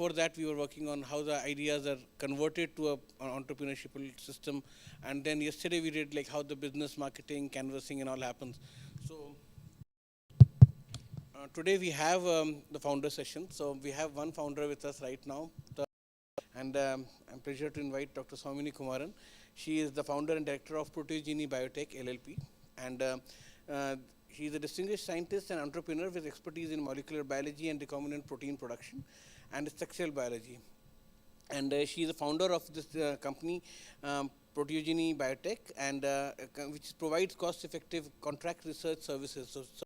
before that, we were working on how the ideas are converted to an entrepreneurship system. And then yesterday we did like how the business marketing, canvassing and all happens. So today we have the founder session. So we have one founder with us right now. And I'm pleasure to invite Dr. Swamini Kumaran. She is the founder and director of Proteogeny Biotech LLP. And she is a distinguished scientist and entrepreneur with expertise in molecular biology and recombinant protein production and structural biology. And she is the founder of this company, Proteogeny Biotech, and which provides cost-effective contract research services. So,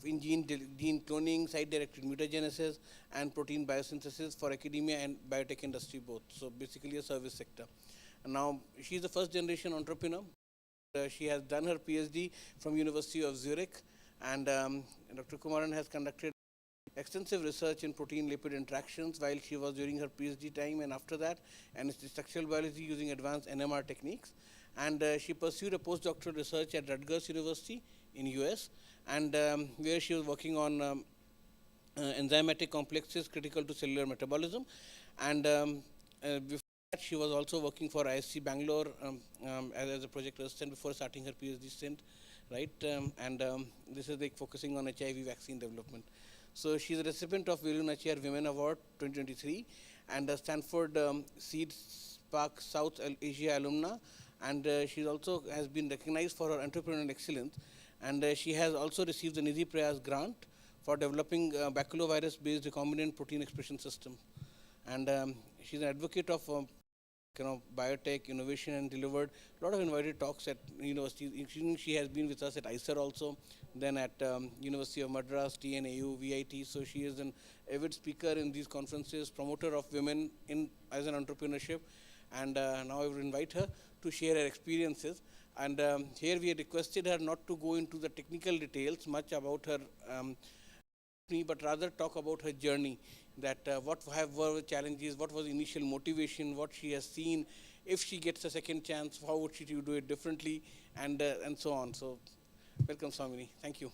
in gene cloning, site-directed mutagenesis, and protein biosynthesis for academia and biotech industry both. So basically a service sector. And now she is the first generation entrepreneur. She has done her PhD from University of Zurich, and Dr. Kumaran has conducted extensive research in protein-lipid interactions while she was during her PhD time and after that, and it's structural biology using advanced NMR techniques. And she pursued a postdoctoral research at Rutgers University in US, and where she was working on enzymatic complexes critical to cellular metabolism. And before that, she was also working for ISC Bangalore as a project assistant before starting her PhD stint, right? This is like focusing on HIV vaccine development. So she's a recipient of Velu Nachiyar Women Award 2023 and a Stanford Seed Spark South Asia alumna. And she also has been recognized for her entrepreneurial excellence. And she has also received the Nidhi Prayas grant for developing baculovirus-based recombinant protein expression system. And she's an advocate of biotech innovation and delivered a lot of invited talks at universities. She has been with us at ICER also, then at University of Madras, TNAU, VIT. So she is an avid speaker in these conferences, promoter of women as an entrepreneurship. And now I will invite her to share her experiences. And here we had requested her not to go into the technical details much about her but rather talk about her journey, that what were the challenges, what was the initial motivation, what she has seen, if she gets a second chance, how would she do it differently, and so on. So welcome, Swamini. Thank you.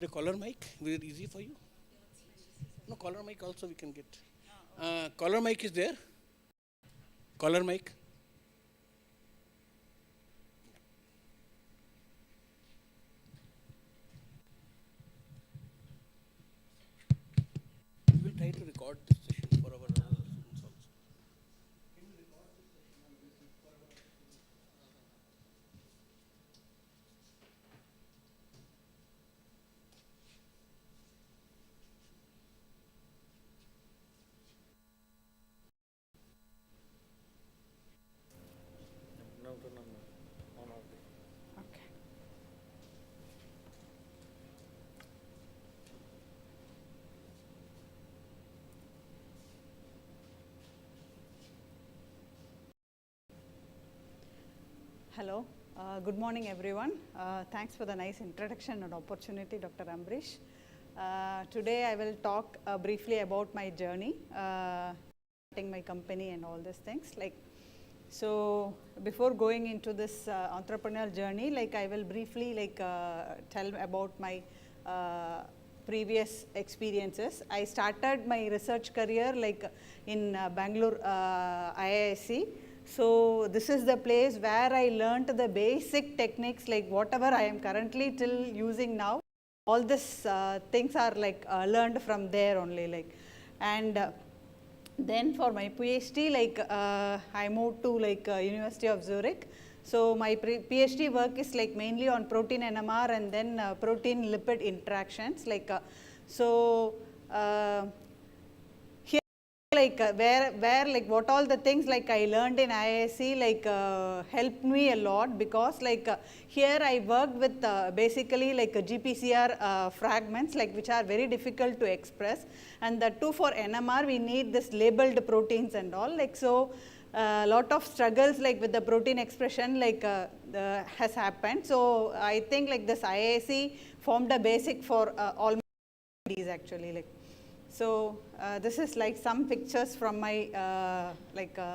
The collar mic, is it easy for you? No, collar mic also we can get. Collar mic is there? Collar mic? We will try to record this session for our students also. Can you record this session for our students? Okay. Hello. Good morning, everyone. Thanks for the nice introduction and opportunity, Dr. Ambrish. Today, I will talk briefly about my journey, starting my company and all these things. So before going into this entrepreneurial journey, I will briefly tell about my previous experiences. I started my research career in Bangalore IISc. So this is the place where I learnt the basic techniques, whatever I am currently till using now. All these things are learned from there only. Then for my PhD, I moved to University of Zurich. So my PhD work is mainly on protein NMR and then protein lipid interactions. Here, what all the things I learned in IISc helped me a lot, because here I worked with basically GPCR fragments which are very difficult to express, and that too for NMR we need this labeled proteins and all. So a lot of struggles with the protein expression has happened. So I think this IISc formed a basic for all my studies actually. So this is some pictures from my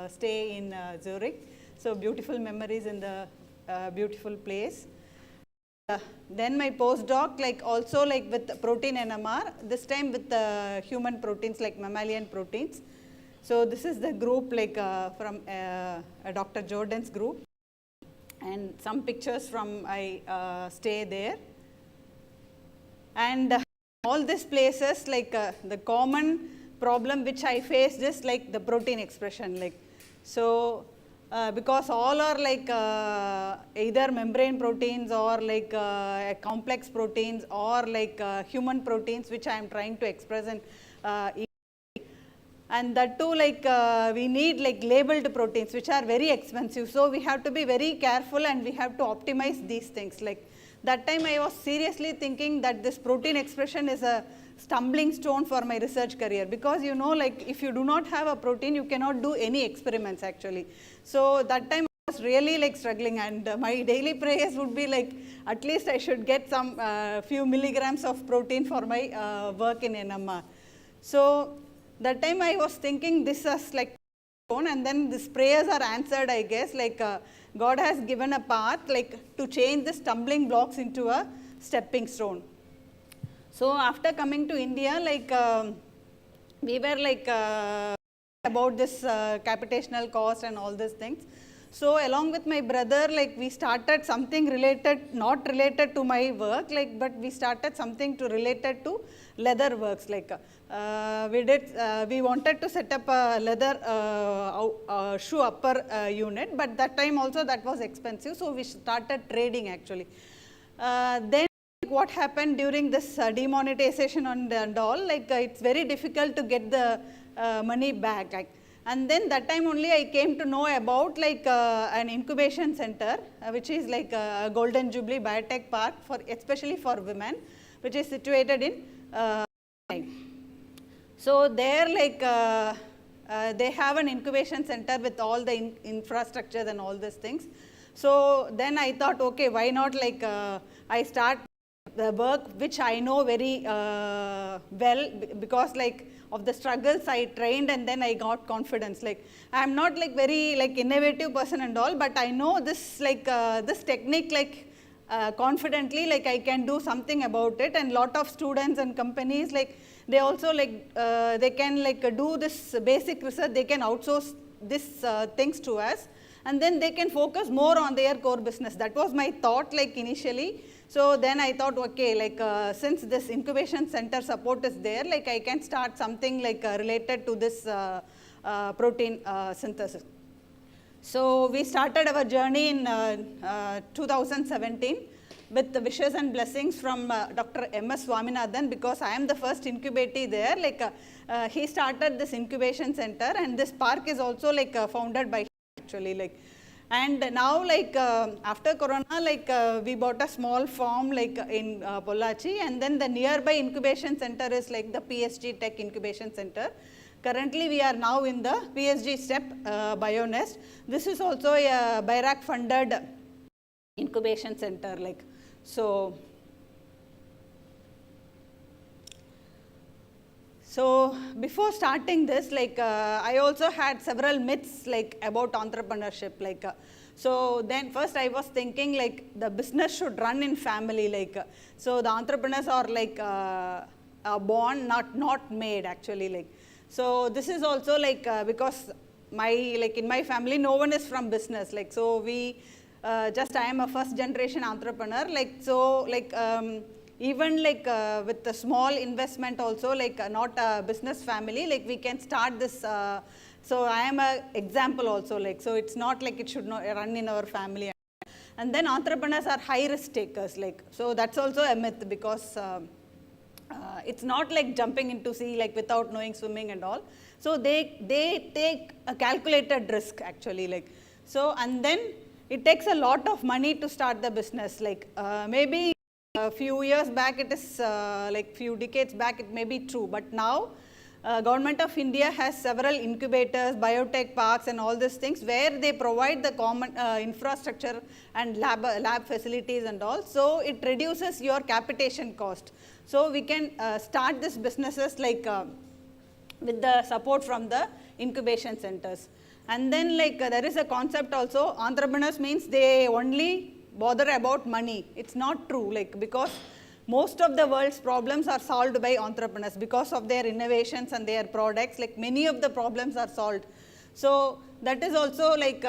stay in Zurich. So beautiful memories in the beautiful place. then my postdoc, like also like with protein NMR, this time with human proteins like mammalian proteins. So this is the group like from Dr. Jordan's group, and some pictures from my stay there. And all these places, like the common problem which I faced is like the protein expression, like so. Because all are like either membrane proteins or like complex proteins or like human proteins which I am trying to express in and that too like we need like labeled proteins which are very expensive. So we have to be very careful and we have to optimize these things. Like that time I was seriously thinking that this protein expression is a stumbling stone for my research career, because you know, like if you do not have a protein you cannot do any experiments actually. So that time I was really like struggling, and my daily prayers would be like at least I should get some few milligrams of protein for my work in NMR. So that time I was thinking this is like stone, and then these prayers are answered, I guess, like God has given a path like to change the stumbling blocks into a stepping stone. So after coming to India, like we were like about this computational cost and all these things. So along with my brother, like we started something related, not related to my work, like but we started something to related to leather works. Like we wanted to set up a leather shoe upper unit, but that time also that was expensive. So we started trading actually. Then what happened during this demonetization and all, like it's very difficult to get the money back. Like, and then that time only I came to know about like an incubation center which is like a Golden Jubilee Biotech Park for especially for women, which is situated in so there like they have an incubation center with all the infrastructure and all these things. So then I thought, okay, why not like I start the work which I know very well, because like of the struggles I trained and then I got confidence. Like I am not like very like innovative person and all, but I know this like this technique like confidently, like I can do something about it. And lot of students and companies like they also like they can like do this basic research, they can outsource this things to us, and then they can focus more on their core business. That was my thought like initially. So then I thought, okay, like since this incubation center support is there, like I can start something like related to this protein synthesis. So we started our journey in 2017 with the wishes and blessings from Dr. M.S. Swaminathan, because I am the first incubatee there. Like he started this incubation center, and this park is also like founded by him actually. Like, and now like after Corona, like we bought a small farm like in Pollachi, and then the nearby incubation center is like the PSG Tech Incubation Center. Currently we are now in the PSG step BioNest. This is also a BIRAC funded incubation center. Like so before starting this, like I also had several myths like about entrepreneurship. Like so then first I was thinking like the business should run in family. Like so the entrepreneurs are like born, not made actually. Like so this is also like because my like in my family no one is from business. Like so we just I am a first generation entrepreneur. Like so like even like with a small investment also, like not a business family, like we can start this. So I am an example also. Like so it's not like it should not run in our family. And then entrepreneurs are high risk takers. Like so that's also a myth, because it's not like jumping into sea like without knowing swimming and all. So they take a calculated risk actually. Like so, and then it takes a lot of money to start the business. Like maybe a few years back it is like few decades back it may be true, but now Government of India has several incubators, biotech parks and all these things where they provide the common infrastructure and lab facilities and all. So it reduces your capitation cost. So we can start these businesses like with the support from the incubation centers. And then like there is a concept also, entrepreneurs means they only bother about money. It's not true, like, because most of the world's problems are solved by entrepreneurs because of their innovations and their products. Like, many of the problems are solved. So that is also like,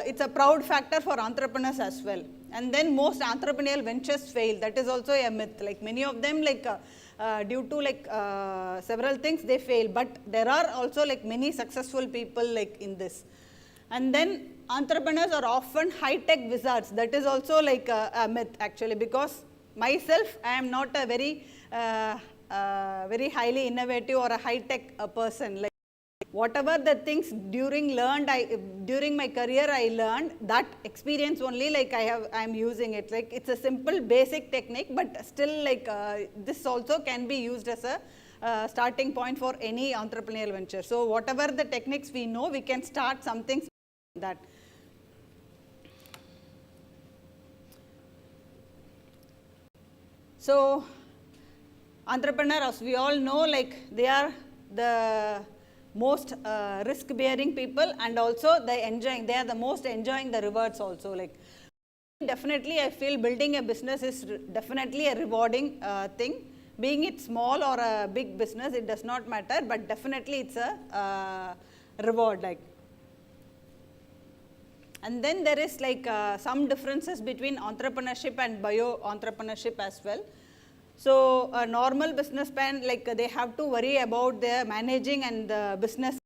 it's a proud factor for entrepreneurs as well. And then most entrepreneurial ventures fail. That is also a myth. Like, many of them, like, due to like several things, they fail. But there are also like many successful people like in this. And then entrepreneurs are often high-tech wizards. That is also like a myth actually, because myself, I am not a very very highly innovative or a high-tech person. Like, whatever the things during my career I learned, that experience only, like I am using it. Like, it's a simple basic technique, but still like this also can be used as a starting point for any entrepreneurial venture. So whatever the techniques we know, we can start something that. So entrepreneurs, we all know, like, they are the most risk-bearing people, and also they are the most enjoying the rewards also. Like, definitely I feel building a business is definitely a rewarding thing. Being it small or a big business, it does not matter, but definitely it's a reward. Like, and then there is like some differences between entrepreneurship and bio-entrepreneurship as well. So a normal businessman, like, they have to worry about their managing and the business,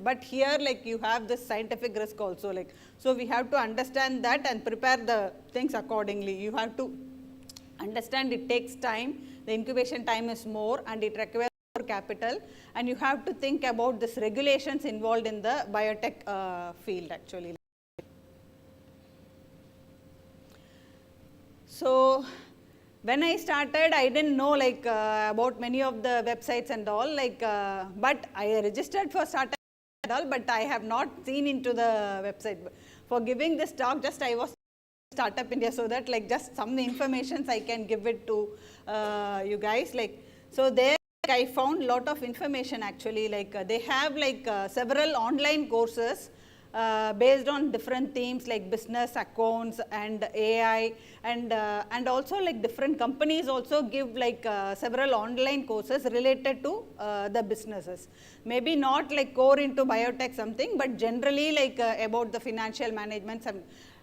but here, like, you have this scientific risk also. Like, so we have to understand that and prepare the things accordingly. You have to understand it takes time, the incubation time is more, and it requires more capital, and you have to think about this regulations involved in the biotech field actually. So when I started, I didn't know like about many of the websites and all, like, but I registered for startup and all, but I have not seen into the website. For giving this talk, just I was Startup India, so that like just some information I can give it to you guys. Like, so there I found lot of information actually. Like, they have like several online courses based on different themes like business, accounts, and AI, and also like different companies also give like several online courses related to the businesses. Maybe not like core into biotech something, but generally like about the financial management.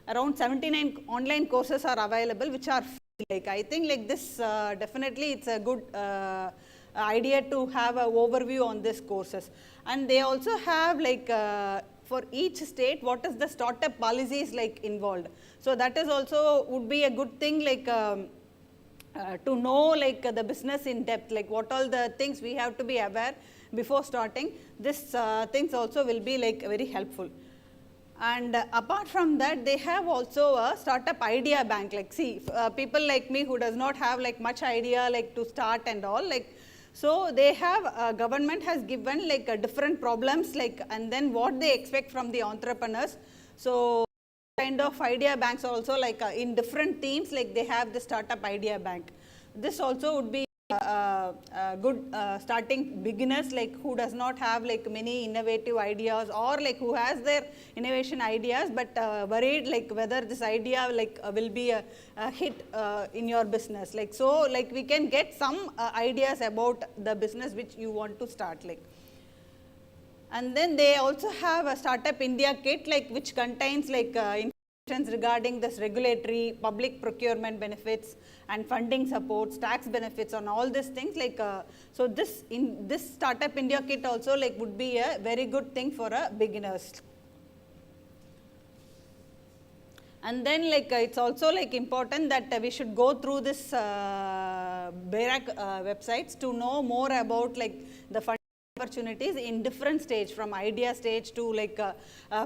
Around 79 online courses are available, which are free. Like, I think like this definitely it's a good idea to have an overview on these courses. And they also have like for each state, what is the startup policies like involved. So that is also would be a good thing, like to know like the business in depth, like what all the things we have to be aware before starting. This things also will be like very helpful. And apart from that, they have also a startup idea bank. Like, see, people like me who does not have like much idea like to start and all, like, so they have government has given like different problems, like, and then what they expect from the entrepreneurs. So kind of idea banks also like in different themes, like they have the startup idea bank. This also would be good starting beginners, like who does not have like many innovative ideas, or like who has their innovation ideas but worried like whether this idea like will be a hit in your business. Like, so like we can get some ideas about the business which you want to start. Like, and then they also have a Startup India kit, like which contains like information regarding this regulatory, public procurement benefits, and funding supports, tax benefits, on all these things. Like, so this in this Startup India kit also like would be a very good thing for beginners. And then like it's also like important that we should go through this BERAC websites to know more about like the funding opportunities in different stage, from idea stage to like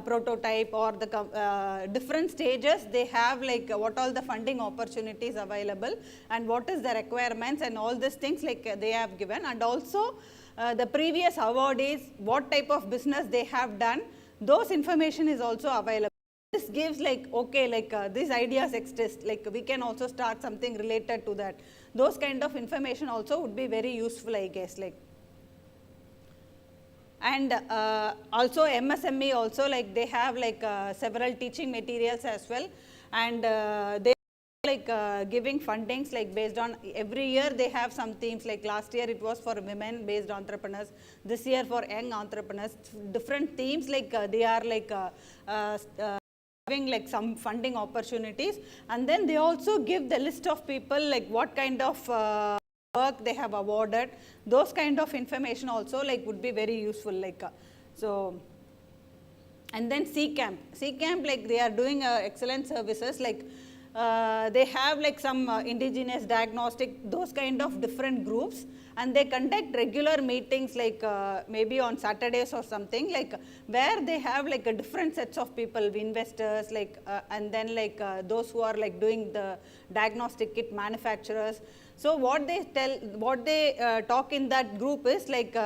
prototype, or the different stages. They have like what all the funding opportunities available and what is the requirements and all these things like they have given. And also the previous awardees, what type of business they have done, those information is also available. This gives like, okay, like these ideas exist, like we can also start something related to that. Those kind of information also would be very useful, I guess. Like, and also MSME also, like they have like several teaching materials as well, and they like giving fundings like based on every year they have some themes, like last year it was for women based entrepreneurs, this year for young entrepreneurs, different themes, like they are like having like some funding opportunities, and then they also give the list of people like what kind of work they have awarded. Those kind of information also like would be very useful, like so. And then C-Camp like they are doing excellent services, like they have like some indigenous diagnostic, those kind of different groups, and they conduct regular meetings like maybe on Saturdays or something, like where they have like a different sets of people, investors, like and then like those who are like doing the diagnostic kit manufacturers. So what they talk in that group is like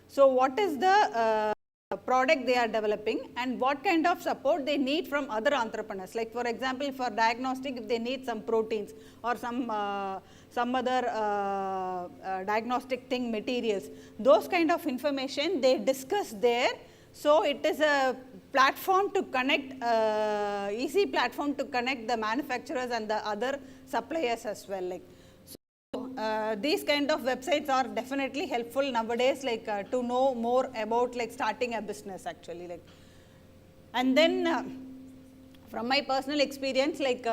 so what is the product they are developing and what kind of support they need from other entrepreneurs. Like for example, for diagnostic, if they need some proteins or some other diagnostic thing materials, those kind of information they discuss there. So it is a platform to connect, easy platform to connect the manufacturers and the other suppliers as well. Like these kind of websites are definitely helpful nowadays, like to know more about like starting a business actually, like. And then from my personal experience, like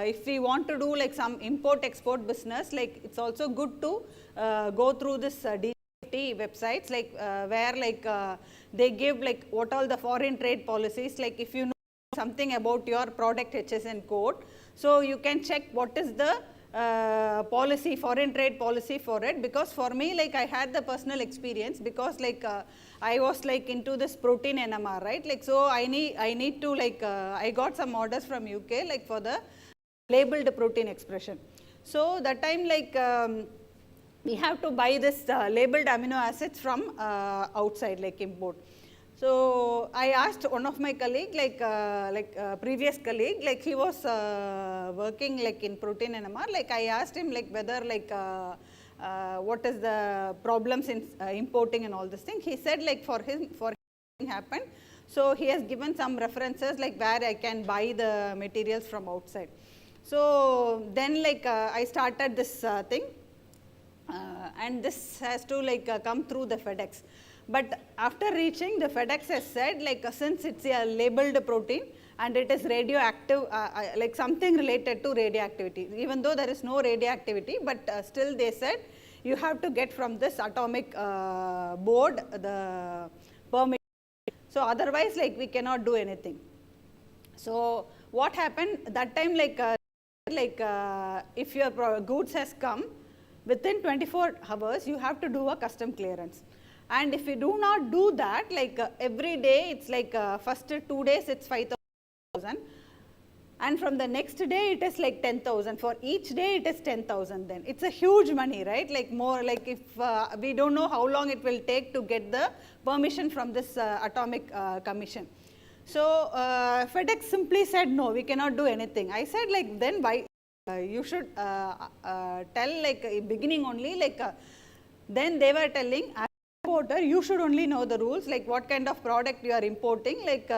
if we want to do like some import export business, like it's also good to go through this DFT websites, like where like they give like what all the foreign trade policies, like if you know something about your product HSN code, so you can check what is the policy, foreign trade policy for it. Because for me, like I had the personal experience, because like I was like into this protein NMR, right? Like so I need to like I got some orders from UK like for the labeled protein expression. So that time like we have to buy this labeled amino acids from outside, like import. So I asked one of my colleague, like previous colleague, like he was working like in protein NMR. Like I asked him like whether like what is the problems in importing and all this thing. He said like for him happened. So he has given some references like where I can buy the materials from outside. So then like I started this thing, and this has to like come through the FedEx. But after reaching, the FedEx has said like since it's a labeled protein and it is radioactive, like something related to radioactivity, even though there is no radioactivity, but still they said you have to get from this atomic board the permit. So otherwise like we cannot do anything. So what happened that time, like if your goods has come within 24 hours, you have to do a custom clearance. And if you do not do that, like every day it's like first 2 days it's 5,000, and from the next day it is like 10,000. For each day it is 10,000. Then it's a huge money, right? Like more, like if we don't know how long it will take to get the permission from this atomic commission. So FedEx simply said no, we cannot do anything. I said like then why you should tell like beginning only, like then they were telling importer, you should only know the rules, like what kind of product you are importing, like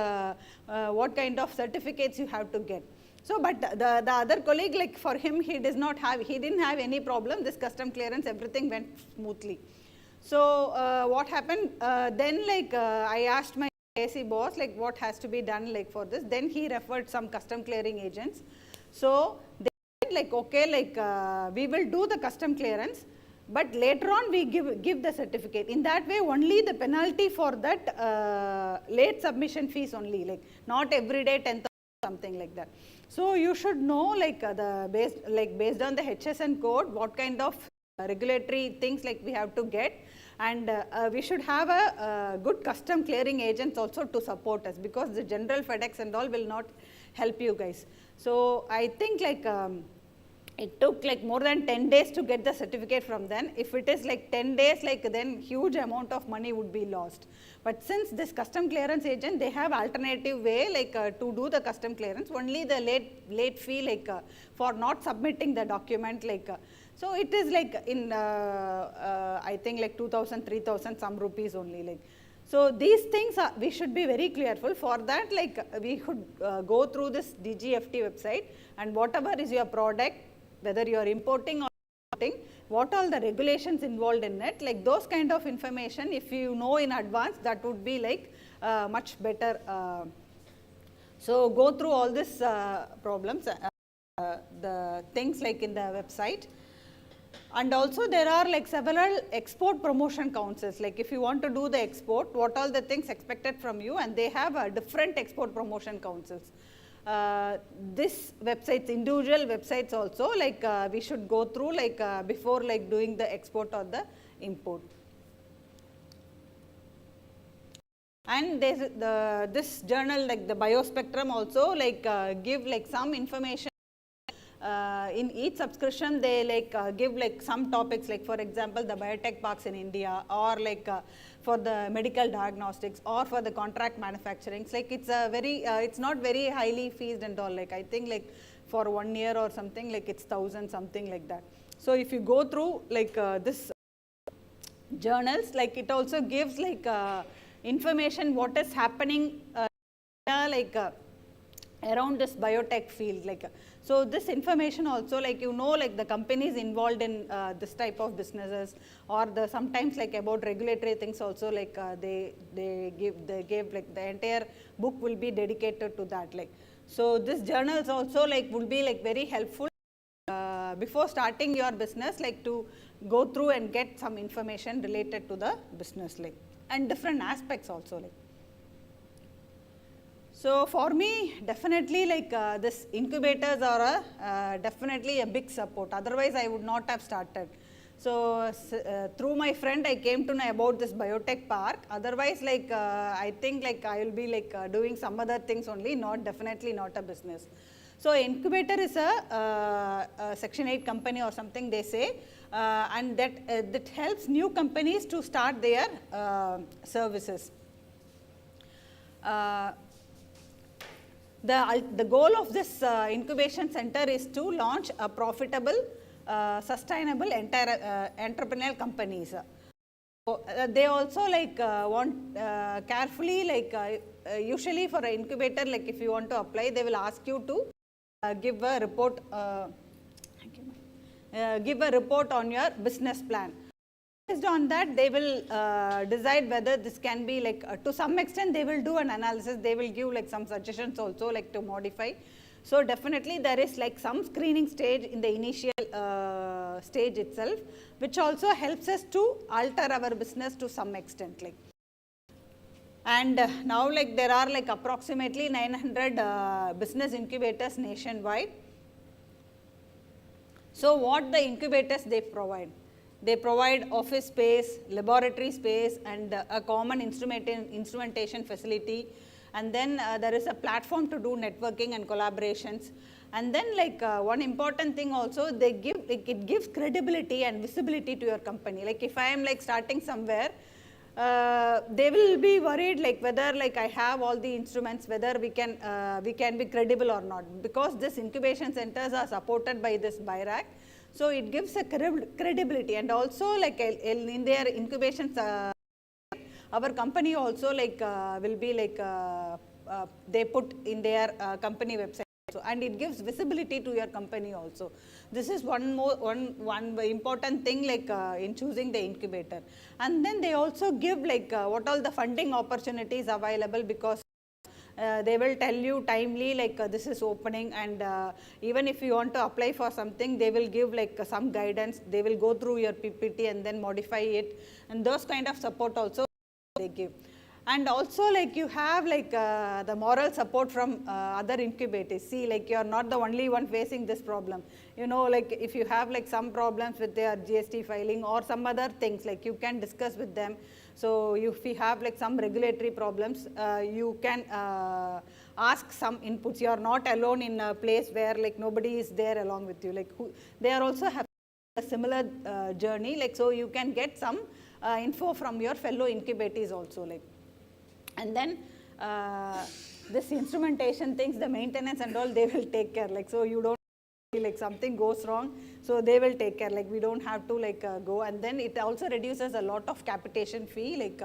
what kind of certificates you have to get. So but the other colleague, like for him, he didn't have any problem, this custom clearance, everything went smoothly. So what happened then, like I asked my AC boss like what has to be done like for this. Then he referred some custom clearing agents. So they said like okay, like we will do the custom clearance, but later on we give the certificate. In that way only the penalty for that late submission fees only, like not every day 10,000, something like that. So you should know like based on the HSN code what kind of regulatory things like we have to get, and we should have a good custom clearing agents also to support us, because the general FedEx and all will not help you guys. So I think like it took like more than 10 days to get the certificate from them. If it is like 10 days, like then huge amount of money would be lost. But since this custom clearance agent, they have alternative way like to do the custom clearance, only the late fee like for not submitting the document, like so it is like in I think like 2,000, 3,000 some rupees only, like. So these things we should be very careful. For that, like we should go through this DGFT website, and whatever is your product, whether you are importing or exporting, what all the regulations involved in it, like those kind of information, if you know in advance, that would be like much better. So go through all these problems, the things like in the website. And also there are like several export promotion councils, like if you want to do the export, what all the things expected from you, and they have different export promotion councils. This websites, individual websites also, like we should go through like before like doing the export or the import. And there's this journal like the Biospectrum also like give like some information. In each subscription they like give like some topics, like for example the biotech parks in India, or like for the medical diagnostics, or for the contract manufacturing. It's like it's a very it's not very highly fees and all, like I think like for 1 year or something like it's 1,000 something like that. So if you go through like this journals, like it also gives like information what is happening like around this biotech field, like so this information also, like you know, like the companies involved in this type of businesses, or the sometimes like about regulatory things also, like they give like the entire book will be dedicated to that, like so this journals also like would be like very helpful before starting your business, like to go through and get some information related to the business, like and different aspects also, like. So for me, definitely like this incubators are definitely a big support. Otherwise, I would not have started. So through my friend, I came to know about this biotech park. Otherwise, like I think like I will be like doing some other things only, definitely not a business. So incubator is a Section 8 company or something they say, and that helps new companies to start their services. The goal of this incubation center is to launch a profitable, sustainable entrepreneurial companies. So, they also like want carefully, like usually for an incubator, like if you want to apply, they will ask you to give a report. Give a report on your business plan. Based on that, they will decide whether this can be like to some extent they will do an analysis, they will give like some suggestions also, like to modify. So definitely there is like some screening stage in the initial stage itself, which also helps us to alter our business to some extent, like. And now like there are like approximately 900 business incubators nationwide. So what the incubators they provide? They provide office space, laboratory space, and a common instrumentation facility. And then there is a platform to do networking and collaborations. And then like one important thing also, they give, like it gives credibility and visibility to your company. Like if I am like starting somewhere, they will be worried like whether like I have all the instruments, whether we can be credible or not, because this incubation centers are supported by this BIRAC. So it gives a credibility, and also like in their incubations, our company also like will be like they put in their company website. So, and it gives visibility to your company also. This is one important thing like in choosing the incubator. And then they also give like what all the funding opportunities available, because they will tell you timely like this is opening, and even if you want to apply for something, they will give like some guidance, they will go through your PPT and then modify it, and those kind of support also they give. And also like you have like the moral support from other incubators. See, like you are not the only one facing this problem. You know, like if you have like some problems with their GST filing or some other things, like you can discuss with them. So if you have like some regulatory problems, you can ask some inputs. You are not alone in a place where like nobody is there along with you. Like they are also have a similar journey. Like so you can get some info from your fellow incubators also, like. And then this instrumentation things, the maintenance and all, they will take care, like, so you don't like something goes wrong, so they will take care, like we don't have to like go. And then it also reduces a lot of capitation fee, like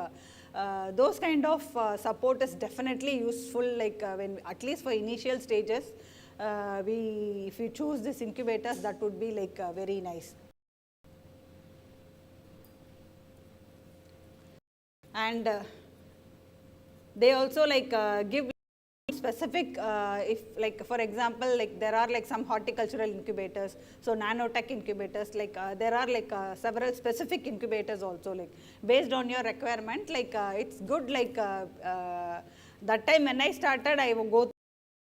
those kind of support is definitely useful, like when at least for initial stages, if you choose this incubators, that would be like very nice. And they also like give specific, if like for example, like there are like some horticultural incubators, so nanotech incubators, like there are like several specific incubators also, like based on your requirement, like it's good, like that time when I started, I will go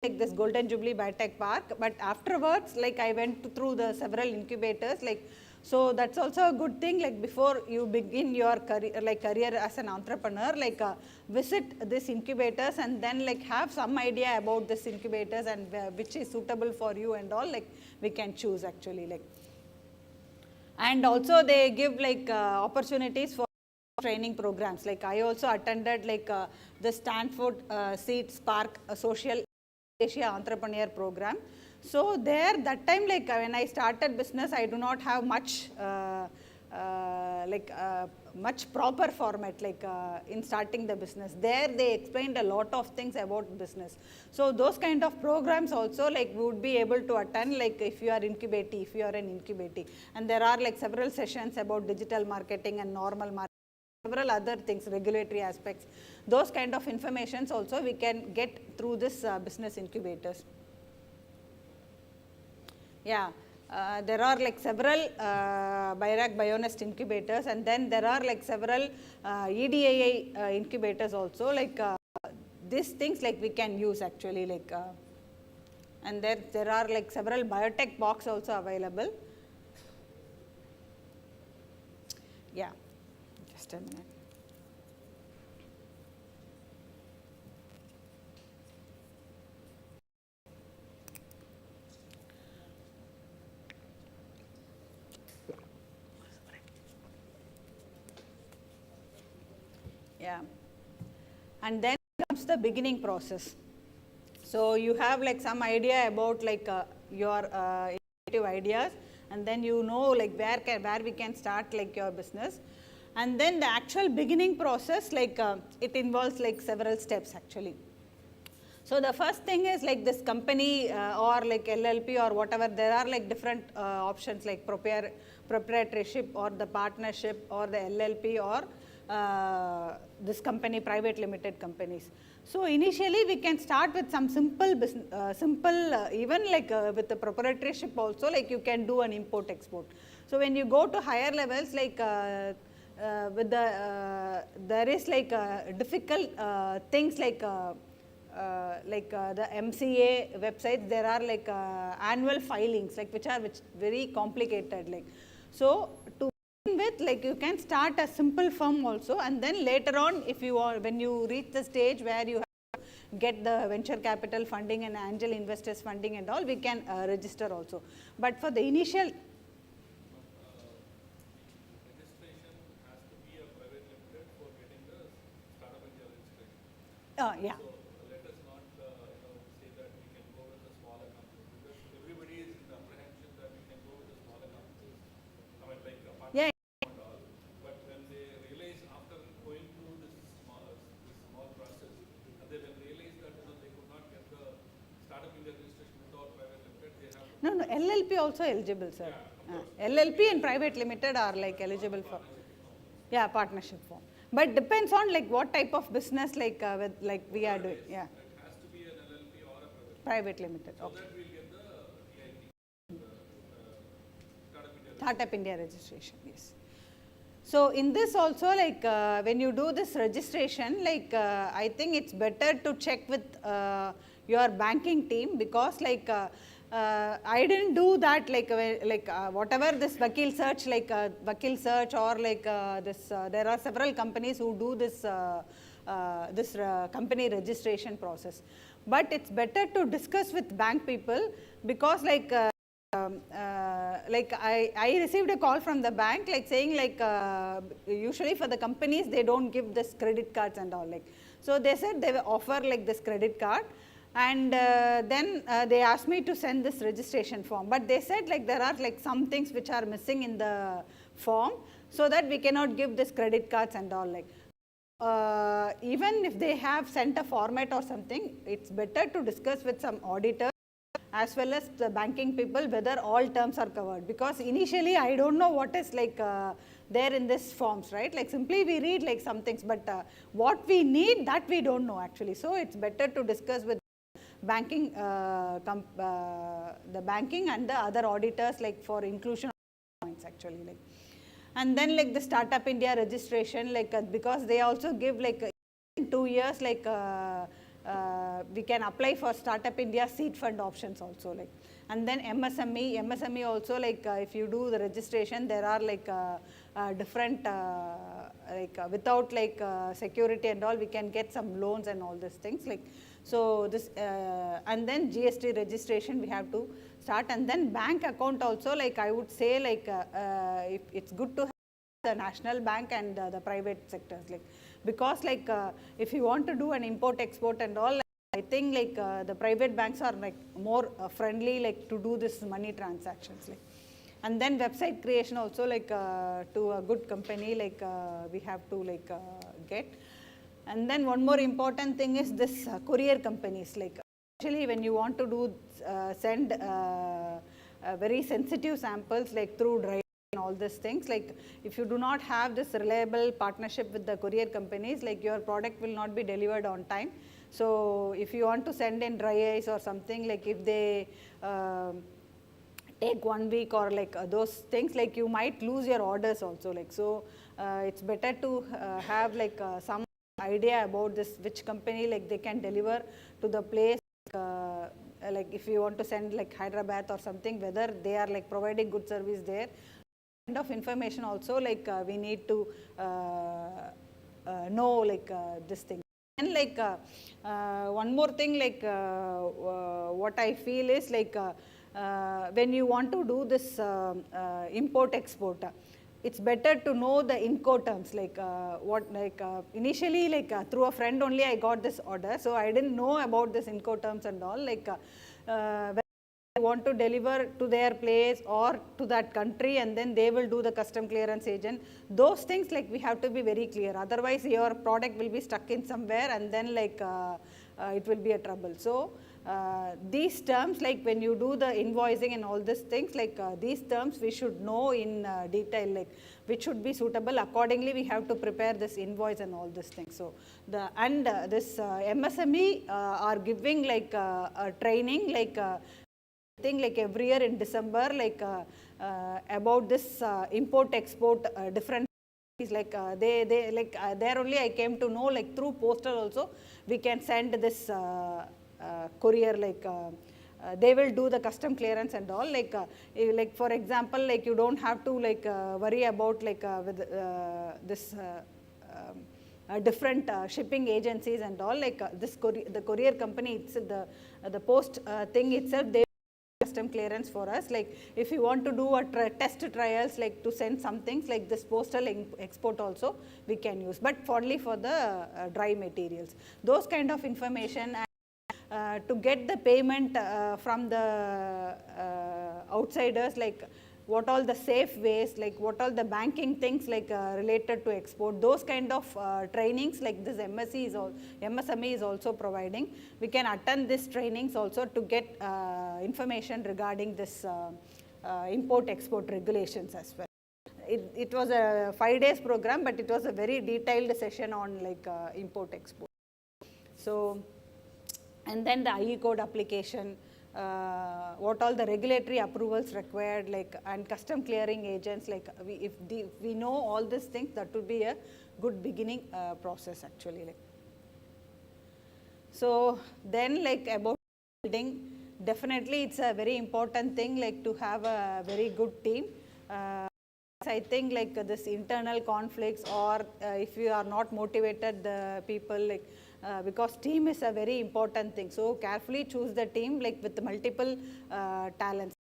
like this Golden Jubilee Biotech Park, but afterwards, like I went through the several incubators, like so that's also a good thing, like before you begin your career as an entrepreneur, like visit these incubators and then like have some idea about this incubators and which is suitable for you and all, like we can choose actually, like. And also they give like opportunities for training programs, like I also attended like the Stanford Seed Spark Social Asia Entrepreneur Program. So there, that time, like when I started business, I do not have much much proper format, like in starting the business. There they explained a lot of things about business. So those kind of programs also, like we would be able to attend, like if you are incubating, if you are an incubating. And there are like several sessions about digital marketing and normal marketing, several other things, regulatory aspects. Those kind of informations also we can get through this business incubators. Yeah, there are like several BIRAC Bionest incubators, and then there are like several EDAI incubators also, like these things like we can use actually, like and there are like several biotech box also available. Yeah, just a minute. Yeah, and then comes the beginning process. So you have like some idea about like your innovative ideas, and then you know like where we can start like your business. And then the actual beginning process, like it involves like several steps actually. So the first thing is like this company or like LLP or whatever, there are like different options like proprietorship or the partnership or the LLP or this company, private limited companies. So initially we can start with some simple business, even like with the proprietorship also, like you can do an import export. So when you go to higher levels, like with the there is like difficult things like the MCA websites, there are like annual filings, like which very complicated, like. So to begin with, like you can start a simple firm also, and then later on, if you are, when you reach the stage where you have to get the venture capital funding and angel investors funding and all, we can register also. But for the initial yeah. So let us not say that we can go with the smaller companies, because everybody is in the apprehension that we can go with the smaller companies. I mean, like Yeah. and all. But when they realize after going through this small process, and they then realize that they could not get the startup India registration without private limited, they have to. No, LLP also eligible, sir. Yeah, LLP and private limited are like eligible for. Yeah, partnership form. But depends on like what type of business, like with like we are doing. Yeah. It has to be an LLP or a Private limited. so Okay. that we'll get the Startup India registration, yes. So in this also, like when you do this registration, like I think it's better to check with your banking team, because like I didn't do that, like whatever this Vakil search, like Vakil search or like this, there are several companies who do this company registration process. But it's better to discuss with bank people, because like I received a call from the bank, like saying like usually for the companies they don't give this credit cards and all, like. So they said they will offer like this credit card, And then they asked me to send this registration form, but they said like there are like some things which are missing in the form, so that we cannot give this credit cards and all. Like even if they have sent a format or something, it's better to discuss with some auditor as well as the banking people whether all terms are covered, because initially I don't know what is like there in this forms, right? Like simply we read like some things, but what we need, that we don't know actually. So it's better to discuss with banking, the banking and the other auditors, like for inclusion of points actually. Like, and then like the Startup India registration, like because they also give like in 2 years, like we can apply for Startup India seed fund options also. Like, and then MSME also, like if you do the registration, there are like different without like security and all, we can get some loans and all these things. Like, so this and then GST registration we have to start, and then bank account also, like I would say like it's good to have the national bank and the private sectors, like because like if you want to do an import export and all, I think like the private banks are like more friendly like to do this money transactions. Like, and then website creation also, like to a good company, like we have to like get. And then one more important thing is this courier companies. Like actually when you want to do send very sensitive samples like through dry and all these things, like if you do not have this reliable partnership with the courier companies, like your product will not be delivered on time. So if you want to send in dry ice or something, like if they take 1 week or like those things, like you might lose your orders also. Like, so it's better to have like some idea about this, which company like they can deliver to the place, like if you want to send like Hyderabad or something, whether they are like providing good service there. Kind of information also, like we need to know like this thing. And like one more thing, like what I feel is like when you want to do this import export, it's better to know the Incoterms, like what, like initially like through a friend only I got this order, so I didn't know about this Incoterms and all. Like when I want to deliver to their place or to that country, and then they will do the custom clearance agent, those things like we have to be very clear, otherwise your product will be stuck in somewhere, and then like it will be a trouble. So these terms, like when you do the invoicing and all these things, like these terms we should know in detail, like which should be suitable. Accordingly we have to prepare this invoice and all these things. So the and this MSME are giving like a training, like I think like every year in December, like about this import export different is like they like there only I came to know, like through postal also we can send this courier, like they will do the custom clearance and all. Like for example, like you don't have to like worry about like with this different shipping agencies and all. Like this the courier company, it's the post thing itself, they custom clearance for us. Like if you want to do a test trials, like to send some things, like this postal export also we can use, but only for the dry materials, those kind of information. And to get the payment from the outsiders, like what all the safe ways, like what all the banking things like related to export, those kind of trainings, like this MSME is also providing. We can attend these trainings also to get information regarding this import export regulations as well. It was a 5 days program, but it was a very detailed session on like import export. So, and then the IE code application, what all the regulatory approvals required, like and custom clearing agents, like if we know all these things, that would be a good beginning process actually. Like, so then like about building, definitely it's a very important thing, like to have a very good team. I think like this internal conflicts, or if you are not motivated, the people, like because team is a very important thing. So carefully choose the team, like with multiple talents.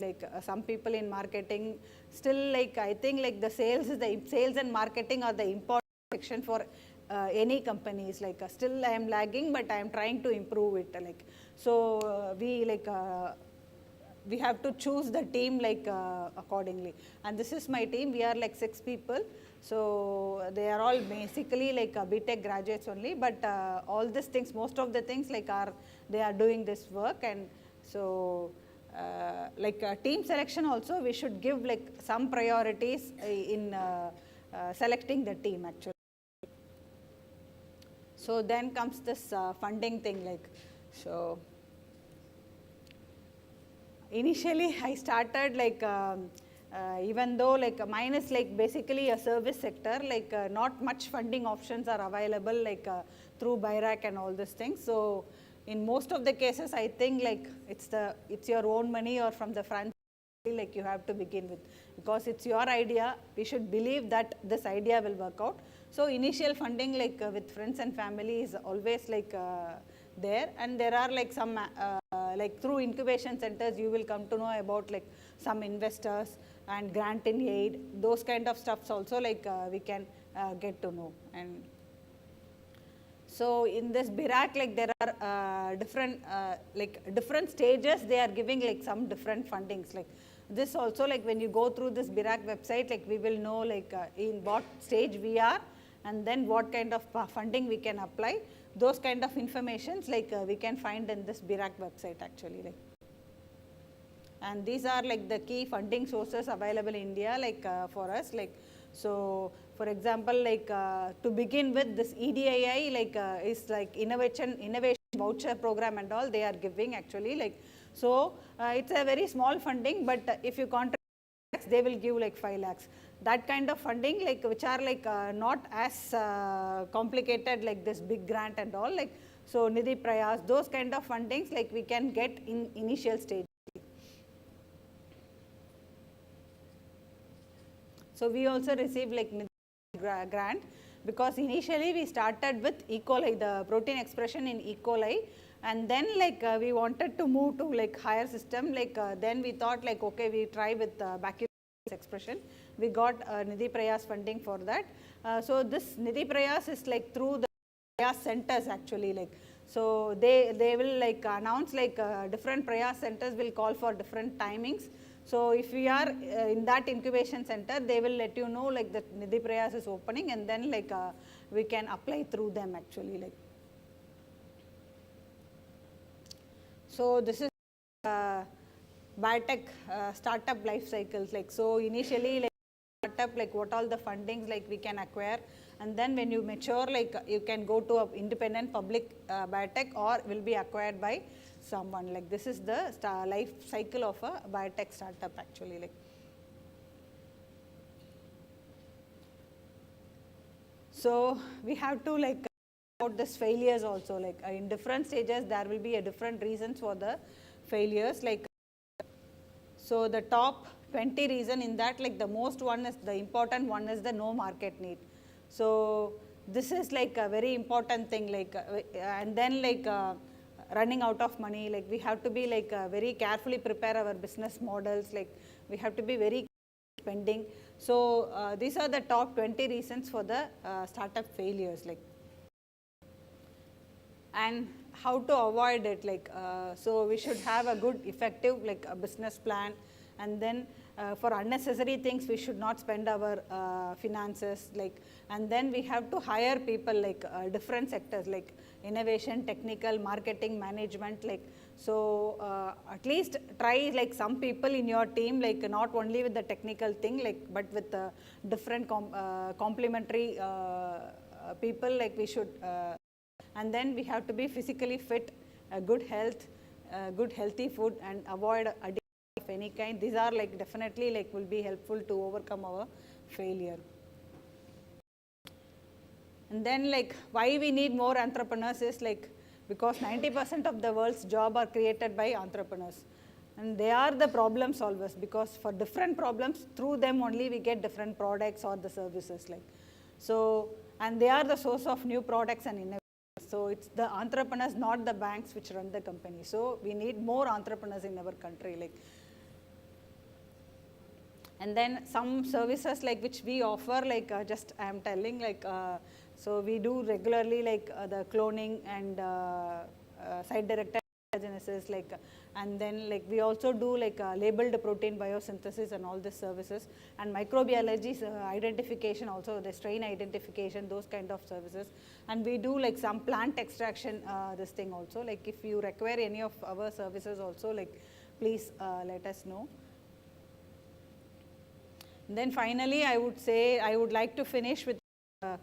Like some people in marketing, still like I think like the sales and marketing are the important section for any companies. Like still I am lagging, but I am trying to improve it. Like so, we have to choose the team like accordingly. And this is my team. We are like 6 people. So they are all basically like BTech graduates only. But all these things, most of the things like they are doing this work. And so team selection also, we should give like some priorities in selecting the team actually. So then comes this funding thing, like so. Initially, I started like even though like mine is like basically a service sector, like not much funding options are available like through BIRAC and all these things. So in most of the cases, I think like it's your own money or from the front, like you have to begin with, because it's your idea. We should believe that this idea will work out. So initial funding like with friends and family is always like there, and there are like some like through incubation centers you will come to know about like some investors and grant in aid, those kind of stuffs also like we can get to know. And so in this BIRAC, like there are different stages they are giving like some different fundings. Like this also, like when you go through this BIRAC website, like we will know like in what stage we are, and then what kind of funding we can apply. Those kind of informations like we can find in this BIRAC website actually. Like, and these are like the key funding sources available in India like for us. Like so, for example, like to begin with, this EDII like is like innovation voucher program and all they are giving actually. Like so, it's a very small funding, but if you contract, they will give like 5 lakhs. That kind of funding, like which are like not as complicated like this big grant and all. Like so, Nidhi Prayas, those kind of fundings like we can get in initial stage. So we also received like grant, because initially we started with E. coli, the protein expression in E. coli, and then like we wanted to move to like higher system. Like then we thought like okay, we try with bacillus expression. We got Nidhi Prayas funding for that. So this Nidhi Prayas is like through the Prayas centers actually. Like so they will like announce like different Prayas centers will call for different timings. So if we are in that incubation center, they will let you know like the Nidhi Prayas is opening, and then like we can apply through them actually. Like so this is biotech startup life cycles. Like so initially like startup, like what all the fundings like we can acquire, and then when you mature, like you can go to an independent public biotech or will be acquired by someone. Like this is the life cycle of a biotech startup actually. Like so we have to like about this failures also. Like in different stages there will be a different reasons for the failures. Like so the top 20 reason in that, like the most one is the important one is the no market need. So this is like a very important thing. Like and then like running out of money. Like we have to be like very carefully prepare our business models. Like we have to be very spending. So these are the top 20 reasons for the startup failures. Like and how to avoid it. Like so we should have a good effective like a business plan, and then for unnecessary things we should not spend our finances. Like and then we have to hire people like different sectors like innovation, technical, marketing, management. Like so at least try like some people in your team, like not only with the technical thing, like but with different complementary people. Like we should and then we have to be physically fit, good health, good healthy food, and avoid addiction of any kind. These are like definitely like will be helpful to overcome our failure. And then like why we need more entrepreneurs is like because 90% of the world's job are created by entrepreneurs, and they are the problem solvers, because for different problems through them only we get different products or the services. Like so, and they are the source of new products and innovation. So it's the entrepreneurs, not the banks, which run the company. So we need more entrepreneurs in our country. Like And then some services like which we offer, like just I am telling, like so we do regularly like the cloning and site directed genesis, like and then like we also do like labeled protein biosynthesis and all these services, and microbiology identification also, the strain identification, those kind of services. And we do like some plant extraction this thing also, like if you require any of our services also, like please let us know. And then finally I would say, I would like to finish with a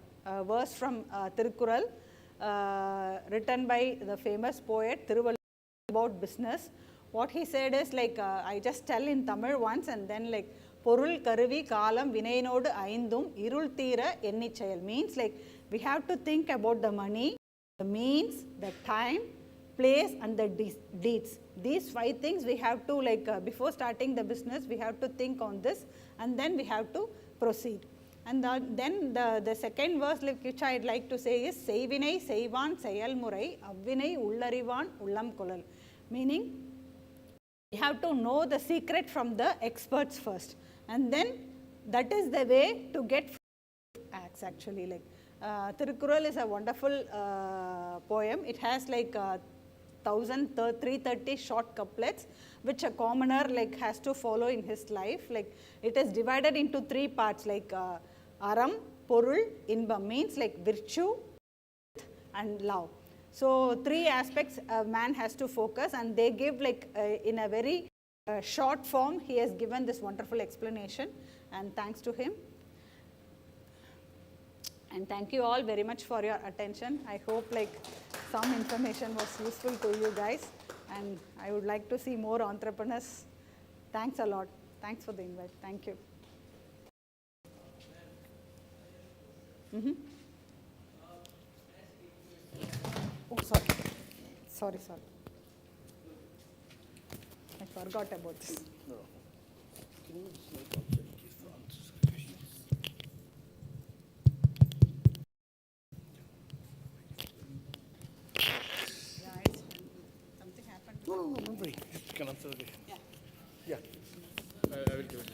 verse from Tirukkural, written by the famous poet Thiruvalluvar about business. What he said is like, I just tell in Tamil once and then like, பொருள் கருவி காலம் வினையினோடு ஐந்தும் இருள் தீர எண்ணிச் செயல், means like we have to think about the money, the means, the time, place and the deeds. These 5 things we have to like before starting the business we have to think on this, and then we have to proceed. And then the second verse like, which I would like to say is செய்வினை செய்வான் செயல்முறை அவ்வினை உள்ளறிவான் உள்ளம் கொளல், meaning you have to know the secret from the experts first, and then that is the way to get acts actually. Like Tirukkural is a wonderful poem. It has like 1330 short couplets which a commoner like has to follow in his life. Like it is divided into 3 parts, like aram, porul, inbam, means like virtue and love. So 3 aspects a man has to focus, and they give like in a very short form he has given this wonderful explanation, and thanks to him. And thank you all very much for your attention. I hope like some information was useful to you guys, and I would like to see more entrepreneurs. Thanks a lot. Thanks for the invite. Thank you. Oh, sorry. I forgot about this. No. Can you slide also Yeah, something happened. No, don't worry. You can answer the question. Yeah. I will give it.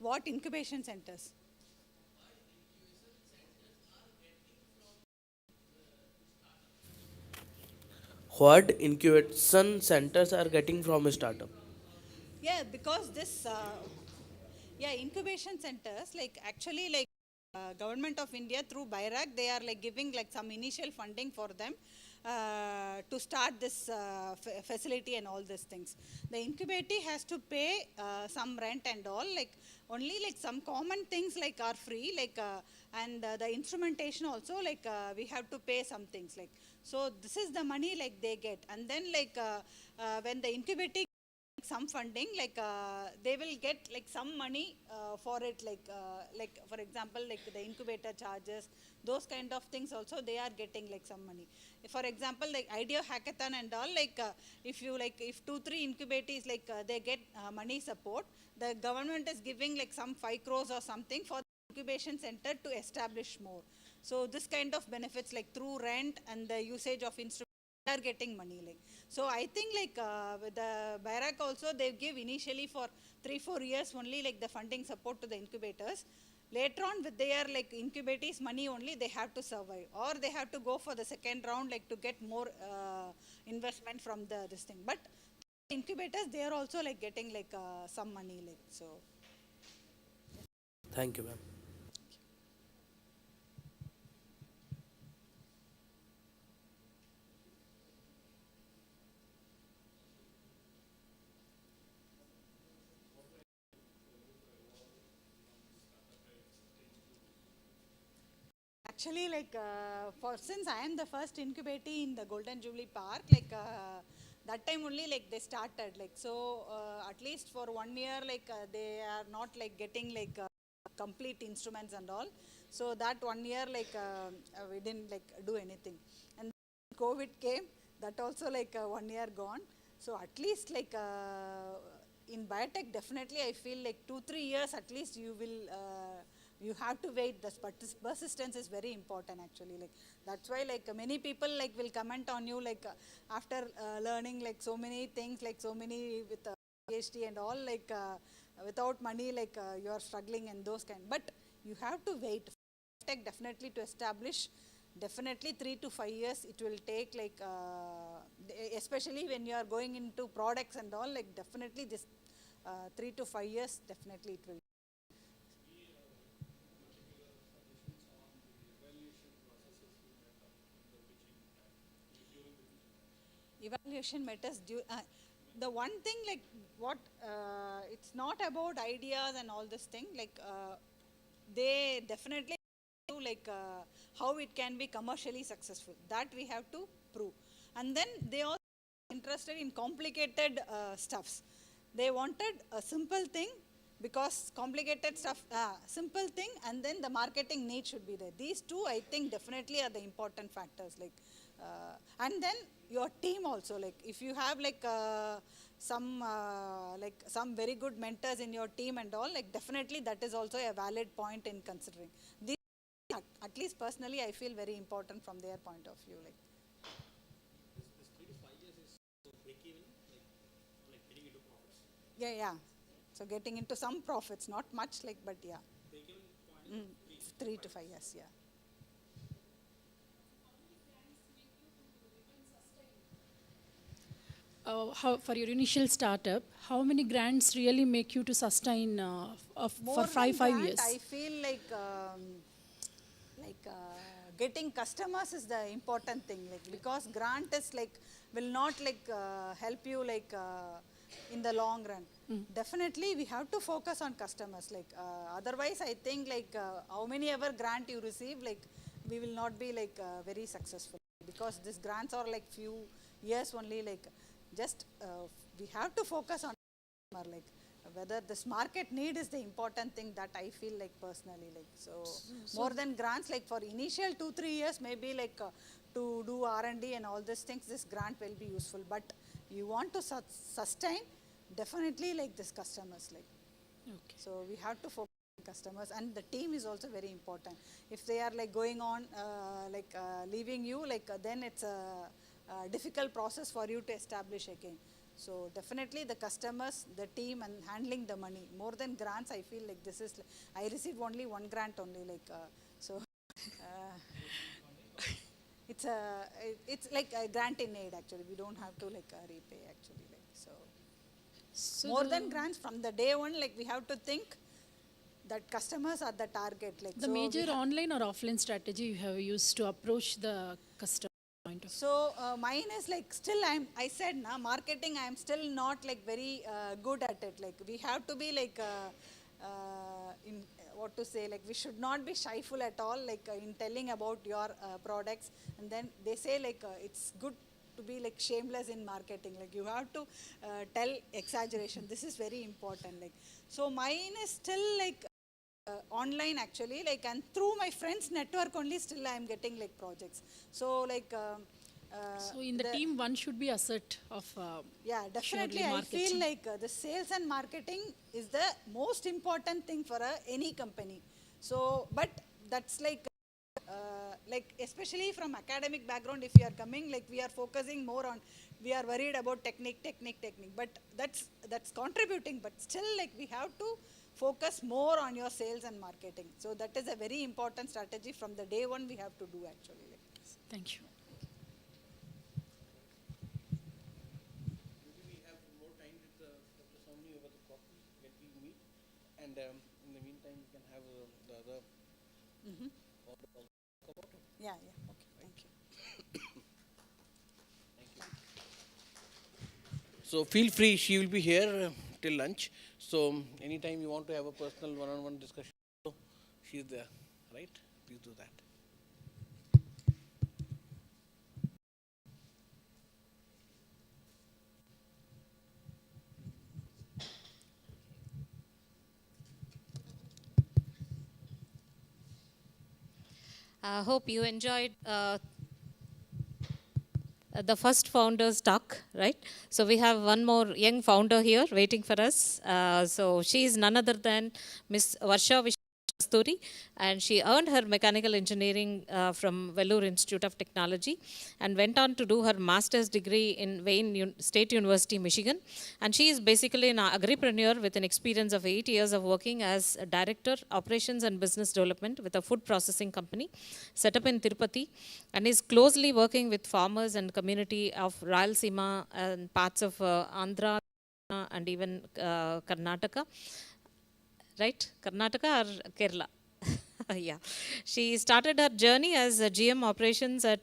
What incubation centers? What incubation centers are getting from a startup? Yeah, because this, incubation centers, like actually like government of India through BIRAC, they are like giving like some initial funding for them to start this facility and all these things. The incubator has to pay some rent and all, like only like some common things like are free, like and the instrumentation also, like we have to pay some things, like so this is the money like they get. And then like when the incubator some funding, like they will get like some money for it, like for example like the incubator charges, those kind of things also they are getting like some money. For example like idea hackathon and all, like if you like if 2-3 incubators like they get money support, the government is giving like some 5 crores or something for the incubation center to establish more. So this kind of benefits like through rent and the usage of instruments are getting money, like so I think like with the BIRAC also they give initially for 3-4 years only like the funding support to the incubators. Later on with their like incubators money only they have to survive, or they have to go for the second round like to get more investment from the this thing. But incubators they are also like getting like some money, like so. Thank you, ma'am. Actually, like for since I am the first incubator in the Golden Jubilee Park, like that time only like they started, like so at least for 1 year like they are not like getting like complete instruments and all. So that 1 year like we didn't like do anything, and COVID came, that also like 1 year gone. So at least like in biotech definitely I feel like 2-3 years at least you will you have to wait. This persistence is very important actually. Like that's why like many people like will comment on you like after learning like so many things, like so many with PhD and all, like without money, like you are struggling and those kind. But you have to wait. Take definitely to establish. Definitely 3 to 5 years it will take, like especially when you are going into products and all, like definitely this 3 to 5 years definitely it will. Evaluation matters. The one thing like what it's not about ideas and all this thing, like they definitely do like how it can be commercially successful, that we have to prove. And then they also interested in complicated stuffs. They wanted a simple thing, because complicated stuff, simple thing, and then the marketing need should be there. These two I think definitely are the important factors. Like and then your team also, like if you have like some very good mentors in your team and all, like definitely that is also a valid point in considering. These at least personally I feel very important from their point of view. Like This 3 to 5 years is break even, like getting into profits. yeah, so getting into some profits, not much, like, but yeah, Break even point. 3 to 5 years, yeah. How for your initial startup, how many grants really make you to sustain More for five than years? that, I feel like getting customers is the important thing. Like because grant is like will not like help you like in the long run. Definitely, we have to focus on customers. Like otherwise, I think like how many ever grant you receive, like we will not be like very successful, because these grants are like few years only. Like just we have to focus on customer, like whether this market need is the important thing, that I feel like personally. Like so more than grants, like for initial 2-3 years maybe like to do R&D and all these things, this grant will be useful. But you want to sustain, definitely like this customers, like Okay. so we have to focus on customers, and the team is also very important. If they are like going on leaving you, like then it's a difficult process for you to establish again. So definitely the customers, the team, and handling the money. More than grants, I feel like this is, I received only one grant only, like so it's like a grant in aid actually. We don't have to like repay actually, like so. So More than grants, from the day one, like we have to think that customers are the target. Like the so major online or offline strategy you have used to approach the customer point of view? So mine is like still I said na marketing, I am still not like very good at it. Like we have to be like in what to say, like we should not be shyful at all, like in telling about your products. And then they say like it's good to be like shameless in marketing. Like you have to tell exaggeration. This is very important. Like so mine is still like online actually, like, and through my friends network only still I am getting like projects. So like So in the team, one should be asset of yeah, definitely surely I feel marketing. like the sales and marketing is the most important thing for any company. So but that's like especially from academic background, if you are coming, like we are focusing more on, we are worried about technique, but that's contributing, but still like we have to focus more on your sales and marketing. So that is a very important strategy from the day one we have to do actually. Like. Thank you. Maybe we have more time with Dr. Somni over the coffee when we meet, and in the meantime we can have the other talk about it. Yeah, okay, thank you. Thank you. So feel free, she will be here till lunch. So anytime you want to have a personal one-on-one discussion, so she's there, right? Please do that. Hope you enjoyed the first founder's talk, right? So we have one more young founder here waiting for us. So she is none other than Miss Varsha story, and she earned her mechanical engineering from Vellore Institute of Technology and went on to do her master's degree in Wayne State University, Michigan. And she is basically an agripreneur with an experience of 8 years of working as a director, operations and business development with a food processing company set up in Tirupati, and is closely working with farmers and community of Rayalaseema and parts of Andhra and even Karnataka. Right? Karnataka or Kerala? Yeah. She started her journey as a GM operations at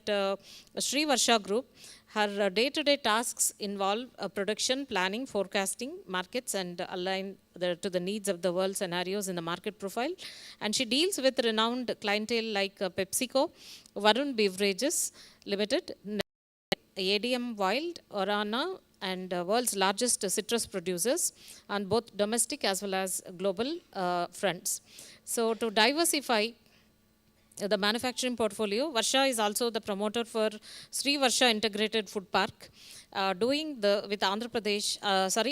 Sri Varsha Group. Her day-to-day tasks involve production, planning, forecasting, markets, and align to the needs of the world scenarios in the market profile. And she deals with renowned clientele like PepsiCo, Varun Beverages Limited, ADM Wild, Orana, and world's largest citrus producers on both domestic as well as global fronts. So to diversify the manufacturing portfolio, Varsha is also the promoter for Sri Varsha Integrated Food Park, with Andhra Pradesh,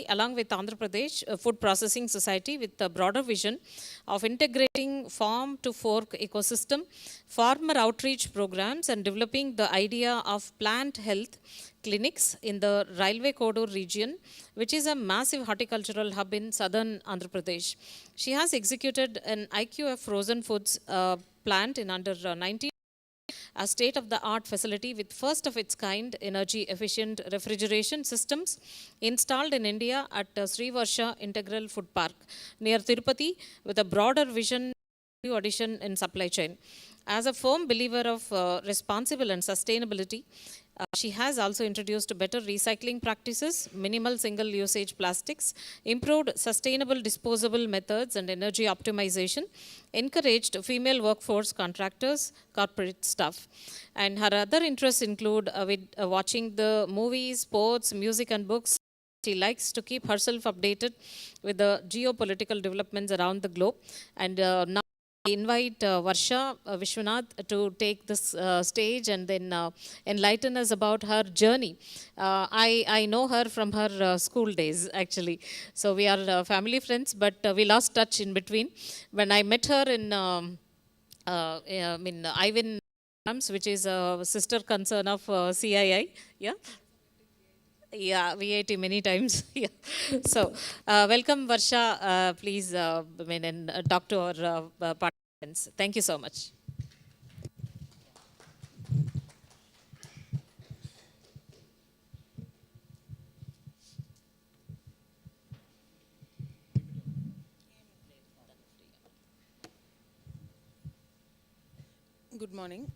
along with Andhra Pradesh Food Processing Society, with a broader vision of integrating farm to fork ecosystem, farmer outreach programs, and developing the idea of plant health clinics in the Railway Corridor region, which is a massive horticultural hub in southern Andhra Pradesh. She has executed an IQF frozen foods plant in under 19, a state-of-the-art facility with first of its kind energy-efficient refrigeration systems installed in India at Sri Varsha Integral Food Park near Tirupati, with a broader vision addition in supply chain. As a firm believer of responsible and sustainability, she has also introduced better recycling practices, minimal single-usage plastics, improved sustainable disposable methods and energy optimization, encouraged female workforce contractors, corporate staff. And her other interests include watching the movies, sports, music and books. She likes to keep herself updated with the geopolitical developments around the globe. And now I invite Varsha Vishwanath to take this stage and then enlighten us about her journey. I know her from her school days, actually. So we are family friends, but we lost touch in between. When I met her in Ivan, which is a sister concern of CII, yeah. Yeah, VAT many times. Yeah. So, welcome, Varsha. Please, and talk to our participants. Thank you so much. Good morning.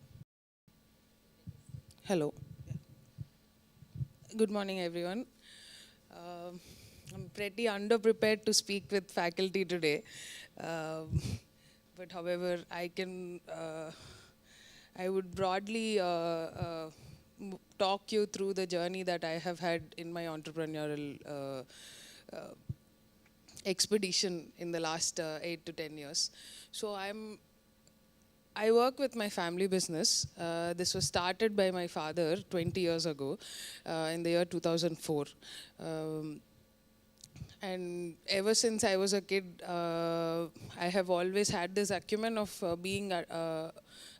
Hello. Good morning, everyone. I'm pretty underprepared to speak with faculty today. But however, I would broadly talk you through the journey that I have had in my entrepreneurial expedition in the last 8 to 10 years. So I work with my family business. This was started by my father 20 years ago in the year 2004. And ever since I was a kid, I have always had this acumen of being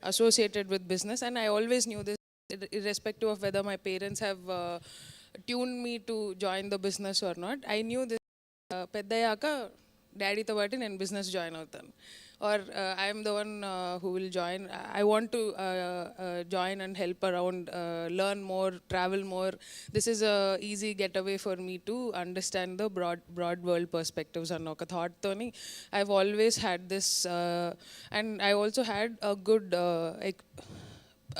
associated with business. And I always knew this, irrespective of whether my parents have tuned me to join the business or not. I knew this. Peddayaka, daddy to bati nen business join avutan. Or I am the one who will join. I want to join and help around, learn more, travel more. This is a easy getaway for me to understand the broad world perspectives. And oka thought toni, I've always had this, and I also had a good.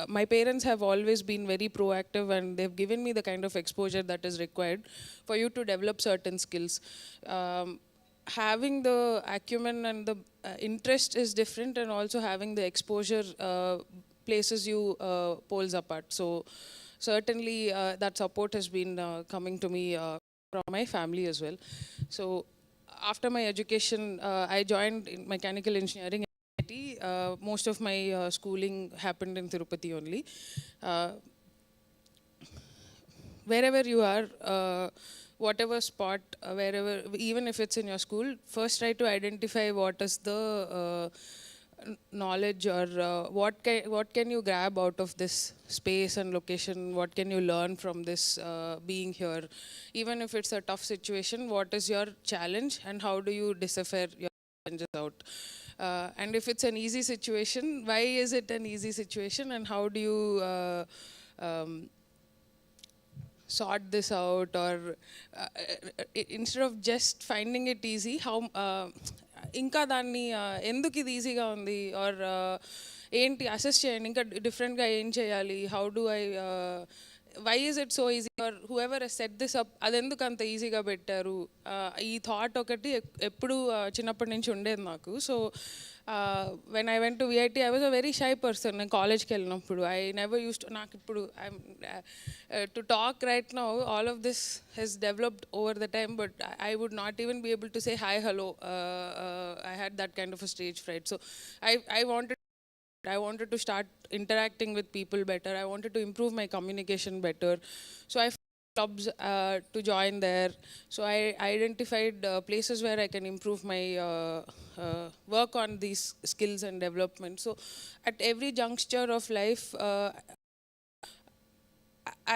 My parents have always been very proactive, and they've given me the kind of exposure that is required for you to develop certain skills. Having the acumen and the interest is different, and also having the exposure places you poles apart. So certainly that support has been coming to me from my family as well. So after my education, I joined in mechanical engineering. Most of my schooling happened in Tirupati only. Wherever you are, whatever spot, wherever, even if it's in your school, first try to identify what is the knowledge or what can you grab out of this space and location, what can you learn from this being here. Even if it's a tough situation, what is your challenge and how do you decipher your challenges out. And if it's an easy situation, why is it an easy situation and how do you sort this out, or instead of just finding it easy, how ఇంకా దాన్ని ఎందుకు ఇది ఈజీగా ఉంది are ఏంటి assess చేయండి, ఇంకా డిఫరెంట్గా ఏం చేయాలి, how do I why is it so easy or whoever set this up, అది ఎందుకు అంత ఈజీగా పెట్టారు. ఈ థాట్ ఒకటి ఎప్పుడు చిన్నప్పటి నుంచి ఉండేది నాకు. So when I went to VIT, I was a very shy person. నేను కాలేజ్కి వెళ్ళినప్పుడు I never used to, నాకు ఇప్పుడు to talk right now, all of this has developed over the time, but I would not even be able to say hi, hello. I had that kind of a stage fright. So I wanted to start interacting with people better. I wanted to improve my communication better. So I found clubs to join there. So I identified places where I can improve my work on these skills and development. So at every juncture of life,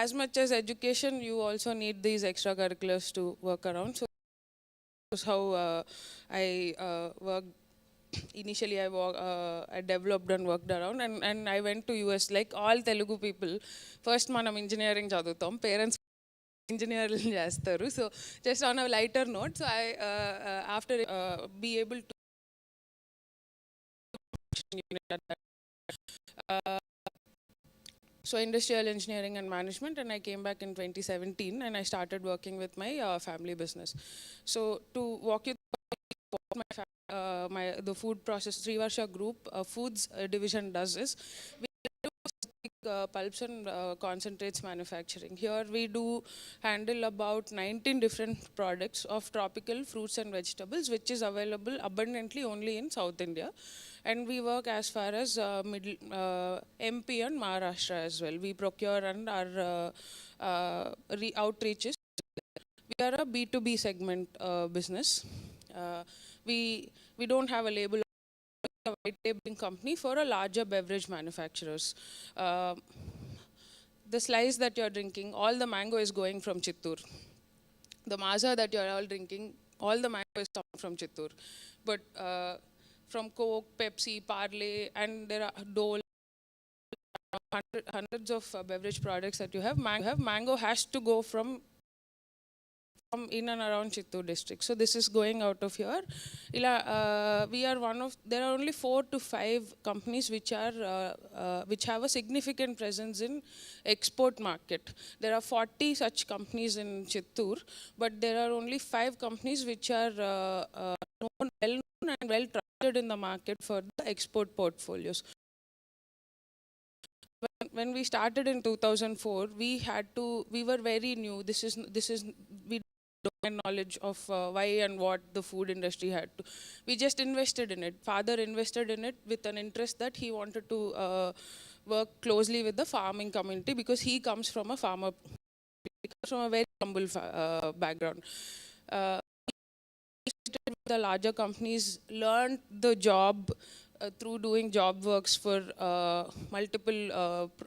as much as education, you also need these extracurriculars to work around. So that's how I worked. Initially, I developed and worked around, and I went to US like all Telugu people. First, manam engineering chadutam, parents engineering చేస్తారు. So just on a lighter note, so I after be able to so industrial engineering and management, and I came back in 2017 and I started working with my family business. So to walk you through the food process, Srivarsha Group Foods division does is we do pulps and concentrates manufacturing. Here we do handle about 19 different products of tropical fruits and vegetables, which is available abundantly only in South India. And we work as far as MP and Maharashtra as well. We procure and our outreaches. We are a B2B segment business. We don't have a label, a white labeling company for a larger beverage manufacturers. The slice that you're drinking, all the mango is going from Chittoor. The maaza that you're all drinking, all the mango is coming from Chittoor. But from Coke, Pepsi, Parle, and there are Dole, hundreds of beverage products that you have. Mango has to go from in and around Chittoor district. So this is going out of here. We are one of, there are only 4 to 5 companies which have a significant presence in export market. There are 40 such companies in Chittoor, but there are only 5 companies which are well known and well trusted in the market for the export portfolios. When we started in 2004, we were very new. This is we don't have knowledge of why and what the food industry had to. We just invested in it. Father invested in it with an interest that he wanted to work closely with the farming community, because he comes from a farmer, from a very humble background. The larger companies learned the job through doing job works for multiple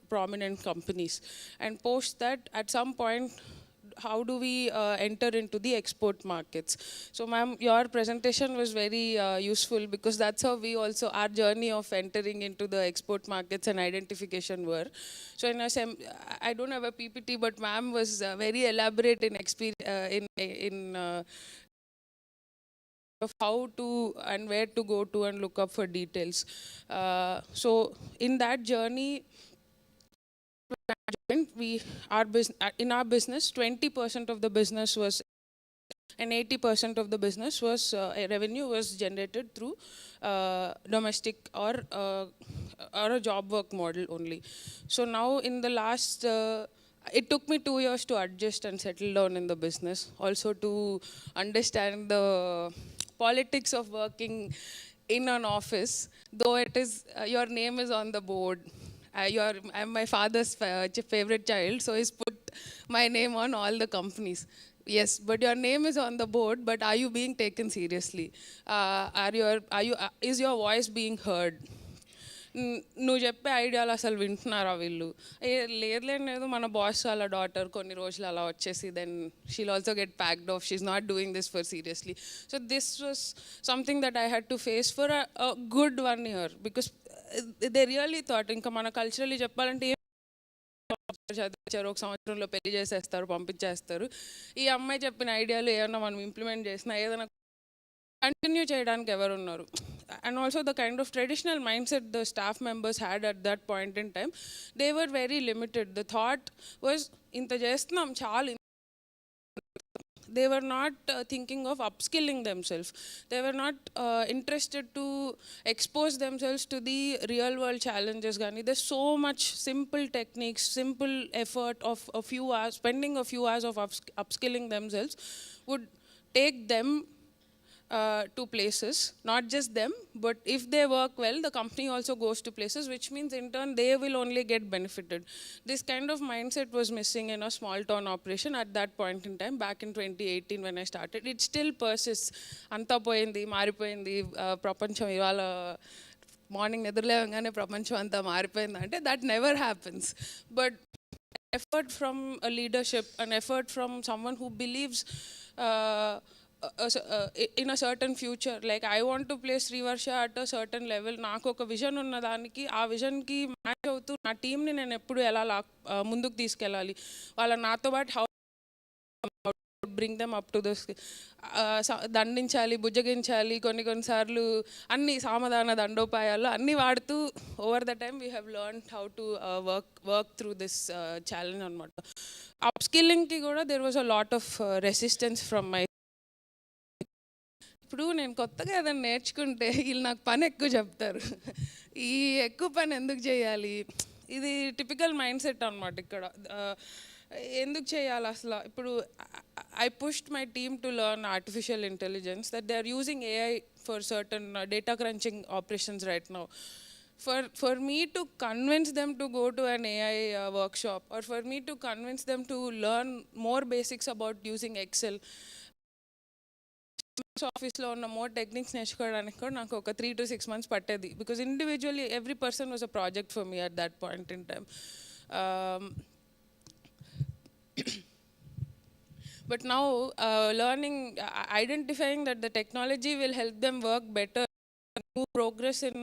prominent companies, and post that at some point, how do we enter into the export markets. So ma'am, your presentation was very useful, because that's how we also, our journey of entering into the export markets and identification were. So I don't have a PPT, but ma'am was very elaborate in of how to and where to go to and look up for details. So in that journey, in our business, 20% of the business was, and 80% of the business was revenue was generated through domestic or a job work model only. So now in the last it took me 2 years to adjust and settle down in the business, also to understand the politics of working in an office, though it is your name is on the board. I'm my father's favorite child, so he's put my name on all the companies. Yes, but your name is on the board, but are you being taken seriously? Is your voice being heard? నువ్వు చెప్పే ఐడియాలు అసలు వింటున్నారా వీళ్ళు? లేదు మన boss వాళ్ళ daughter కొన్ని రోజులు అలా వచ్చేసి then she'll also get packed off, she's not doing this for seriously. So this was something that I had to face for a good 1 year because they really thought ఇంకా మన culturally చెప్పాలంటే చదివించారు, ఒక సంవత్సరంలో పెళ్లి చేసేస్తారు, పంపించేస్తారు. ఈ అమ్మాయి చెప్పిన ఐడియాలు ఏమన్నా మనం ఇంప్లిమెంట్ చేసినా ఏదైనా కంటిన్యూ చేయడానికి ఎవరు ఉన్నారు? And also the kind of traditional mind set the staff members had at that point in time, they were very limited. The thought was ఇంత చేస్తున్నాం చాలు. They were not thinking of upskilling themselves. They were not interested to expose themselves to the real world challenges. There's so much simple techniques, simple effort of a few hours, spending a few hours of upskilling themselves would take them to places. Not just them, but if they work well, the company also goes to places, which means in turn they will only get benefited. This kind of mindset was missing in a small town operation at that point in time, back in 2018 when I started. It still persists. Anta poyindi, maripoyindi, prapancham ivala morning నిద్రలేవగానే ప్రపంచం అంతా మారిపోయింది అంటే that never happens. But effort from a leadership, an effort from someone who believes in a certain future, like I want to place Srivarsha at a certain level. నాకు ఒక vision ఉన్న దానికి ఆ విజన్కి మ్యాచ్ అవుతూ నా టీంని నేను ఎప్పుడు ఎలా ముందుకు తీసుకెళ్ళాలి, వాళ్ళ నాతో పాటు how bring them up to this, దండించాలి, బుజ్జగించాలి, కొన్నిసార్లు అన్ని సామధాన దండోపాయాలు అన్నీ వాడుతూ over the time we have learn how to work through this challenge అనమాట. అప్ స్కిల్లింగ్కి కూడా there was a lot of resistance from my. ఇప్పుడు నేను కొత్తగా ఏదైనా నేర్చుకుంటే వీళ్ళు నాకు పని ఎక్కువ చెప్తారు, ఈ ఎక్కువ పని ఎందుకు చేయాలి, ఇది టిపికల్ మైండ్ సెట్ అనమాట. ఇక్కడ ఎందుకు చేయాలి అసలు? ఇప్పుడు I pushed my team to learn artificial intelligence, that they are using AI for certain data crunching operations right now. For me to convince them to go to an AI workshop, or for me to convince them to learn more basics about using Excel, ఆఫీస్లో ఉన్న more techniques నేర్చుకోవడానికి కూడా నాకు ఒక 3 to 6 months పట్టేది, because individually every person was a project for me at that point in time. But now learning, identifying that the technology will help them work better, new progress in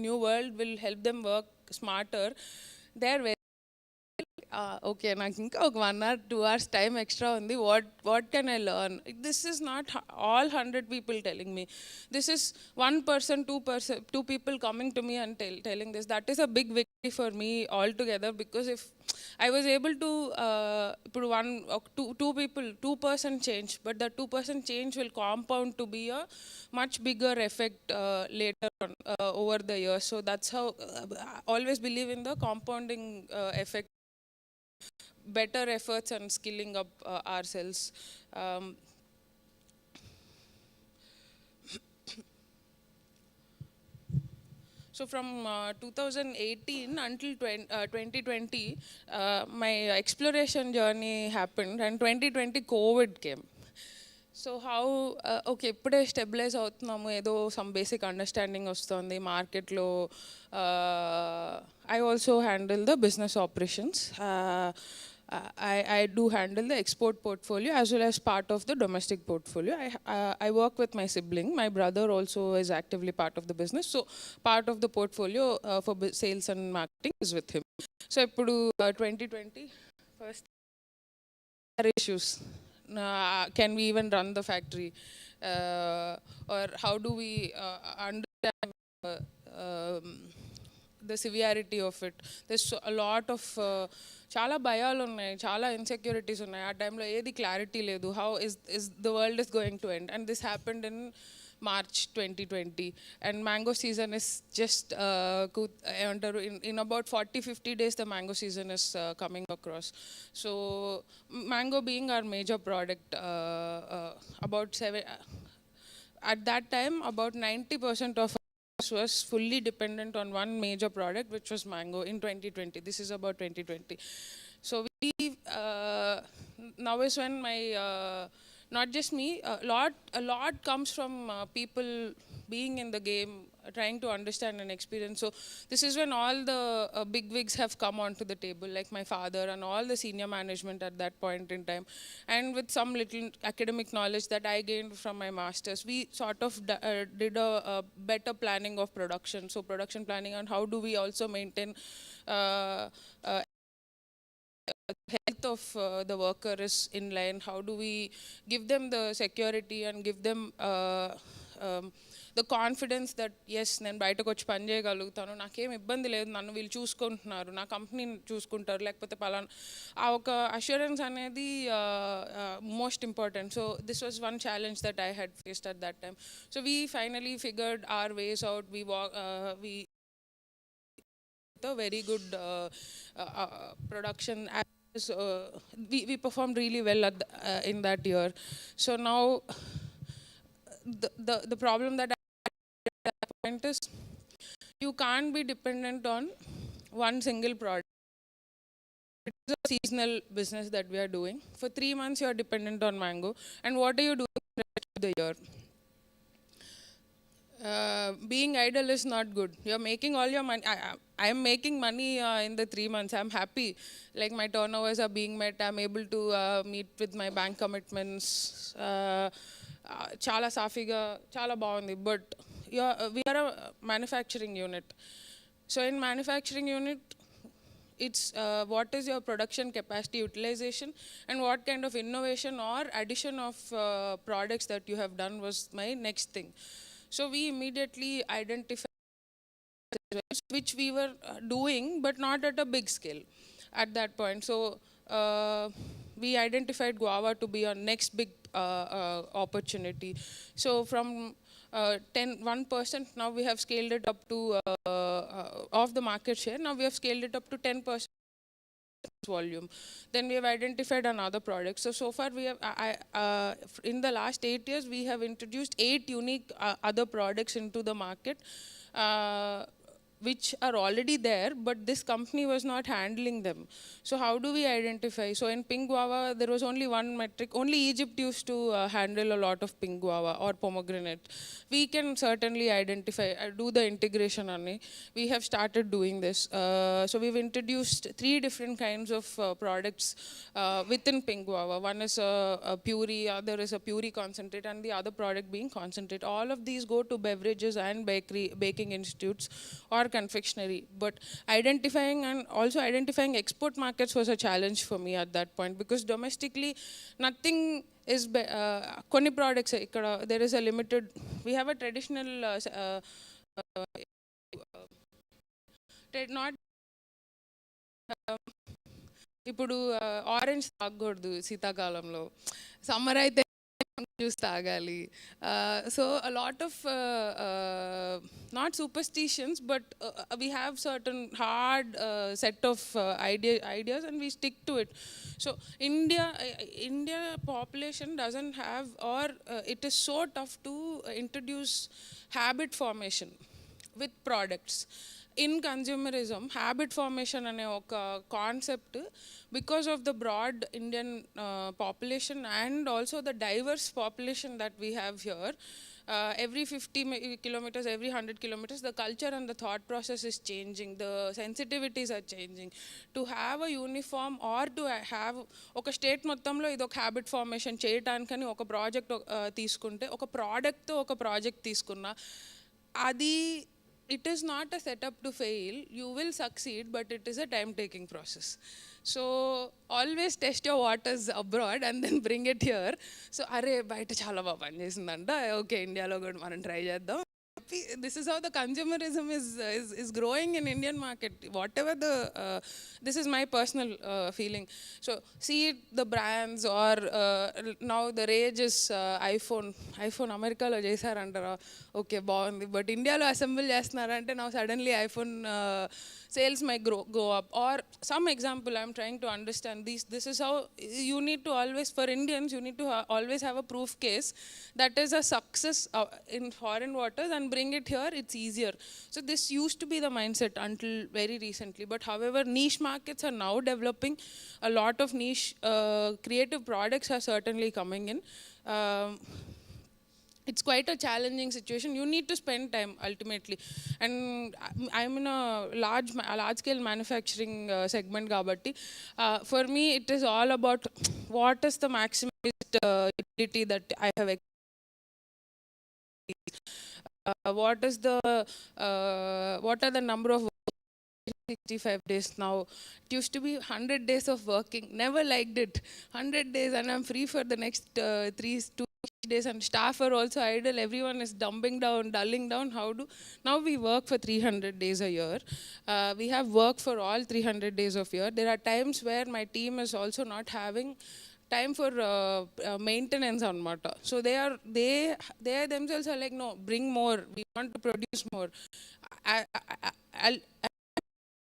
new world will help them work smarter, they're very okay నాకు ఇంకా ఒక 1 or 2 hours time extra ఉంది, what can I learn? This is not all 100 people telling me. This is 1 person, 2 people coming to me and telling this. That is a big victory for me altogether, because if I was able to ఇప్పుడు 2% change, but that 2% change will compound to be a much bigger effect later on over the years. So that's how I always believe in the compounding effect, better efforts and skilling up ourselves. So from 2018 until 2020, my exploration journey happened, and 2020 COVID came. So how okay ఇప్పుడే stabilise అవుతున్నాము, ఏదో some basic understanding వస్తుంది మార్కెట్లో. I also handle the business operations. I do handle the export portfolio as well as part of the domestic portfolio. I work with my sibling. My brother also is actively part of the business. So part of the portfolio for sales and marketing is with him. So ippudu 2020 first issues. Can we even run the factory? Or how do we understand the severity of it? There's a lot of చాలా భయాలు ఉన్నాయి, చాలా insecurities ఉన్నాయి. ఆ టైంలో ఏది clarity లేదు. How is the world is going to end? And this happened in March 2020, and mango season is just in about 40-50 days the mango season is coming across. So mango being our major product, at that time about 90% of us was fully dependent on one major product, which was mango in 2020. This is about 2020. So now is when my not just me, a lot comes from people being in the game, trying to understand and experience. So this is when all the big wigs have come onto the table, like my father and all the senior management at that point in time. And with some little academic knowledge that I gained from my masters, we sort of did a better planning of production. So production planning and how do we also maintain health of the worker is in line. How do we give them the security and give them the confidence that yes, నేను బయటకు వచ్చి పని చేయగలుగుతాను, నాకేం ఇబ్బంది లేదు, నన్ను వీళ్ళు చూసుకుంటున్నారు, నా కంపెనీని చూసుకుంటారు, లేకపోతే పలానా ఆ ఒక అష్యూరెన్స్ అనేది most important. So this was one challenge that I had faced at that time. So we finally figured hour ways out. We a very good production. We performed really well in that year. So now the problem that I at that point is you can't be dependent on one single product. It's a seasonal business that we are doing. For 3 months you are dependent on mango, and what are you doing the rest of the year? Being idle is not good. You're making all your money. I am making money in the 3 months. I'm happy. Like my turnovers are being met. I'm able to meet with my bank commitments. Chala safiga, chala baagundi. But we are a manufacturing unit. So in manufacturing unit, it's what is your production capacity utilization and what kind of innovation or addition of products that you have done was my next thing. So we immediately identified which we were doing, but not at a big scale at that point. So we identified guava to be our next big opportunity. So from 1%, now we have scaled it up to of the market share. Now we have scaled it up to 10% volume. Then we have identified another product. So far we have, in the last 8 years, we have introduced 8 unique other products into the market, which are already there, but this company was not handling them. So how do we identify? So in pink guava, there was only one metric. Only Egypt used to handle a lot of pink guava or pomegranate. We can certainly identify, do the integration on it. We have started doing this. So we've introduced 3 different kinds of products within pink guava. One is a puree, other is a puree concentrate, and the other product being concentrate. All of these go to beverages and baking institutes or confectionery. But identifying and also identifying export markets was a challenge for me at that point, because domestically nothing is koni products ikkada there is a limited. We have a traditional not ఇప్పుడు orange తాగకూడదు శీతాకాలంలో, summer అయితే juice తాగాలి. So a lot of not superstitions, but we have certain hard set of ideas and we stick to it. So India population doesn't have, or it is so tough to introduce habit formation with products. In consumerism, habit formation ane oka concept, because of the broad Indian population and also the diverse population that we have here, every 50 kilometers, every 100 kilometers, the culture and the thought process is changing, the sensitivities are changing. To have a uniform or to have oka state మొత్తంలో ఇది ఒక habit formation చేయటానికని ఒక project తీసుకుంటే, ఒక ప్రోడక్ట్తో ఒక project తీసుకున్నా, అది it is not a setup to fail. You will succeed, but it is a time-taking process. So always test your waters abroad and then bring it here. So arey baita chala ba pani chesindanta, okay India lo kuda manam try cheddam. This is how the consumerism is growing in Indian market. Whatever the this is my personal feeling. So see it, the brands, or now the rage is iPhone America lo chesarantara, okay baagundi, but India lo assemble chestunarante now suddenly iPhone sales might go up. Or some example I'm trying to understand, this is how you need to always, for Indians, you need to always have a proof case that is a success in foreign waters and bring it here, it's easier. So this used to be the mindset until very recently. But however, niche markets are now developing. A lot of niche creative products are certainly coming in. It's quite a challenging situation. You need to spend time ultimately, and I'm in a large scale manufacturing segment gabatti. For me it is all about what is the maximized utility that I have what are the number of 65 days now. It used to be 100 days of working. Never liked it. 100 days and I'm free for the next 2 days, and staff are also idle. Everyone is dumbing down, dulling down. Now we work for 300 days a year. We have work for all 300 days of year. There are times where my team is also not having time for maintenance on matter. So they themselves are like, no, bring more. We want to produce more. I'll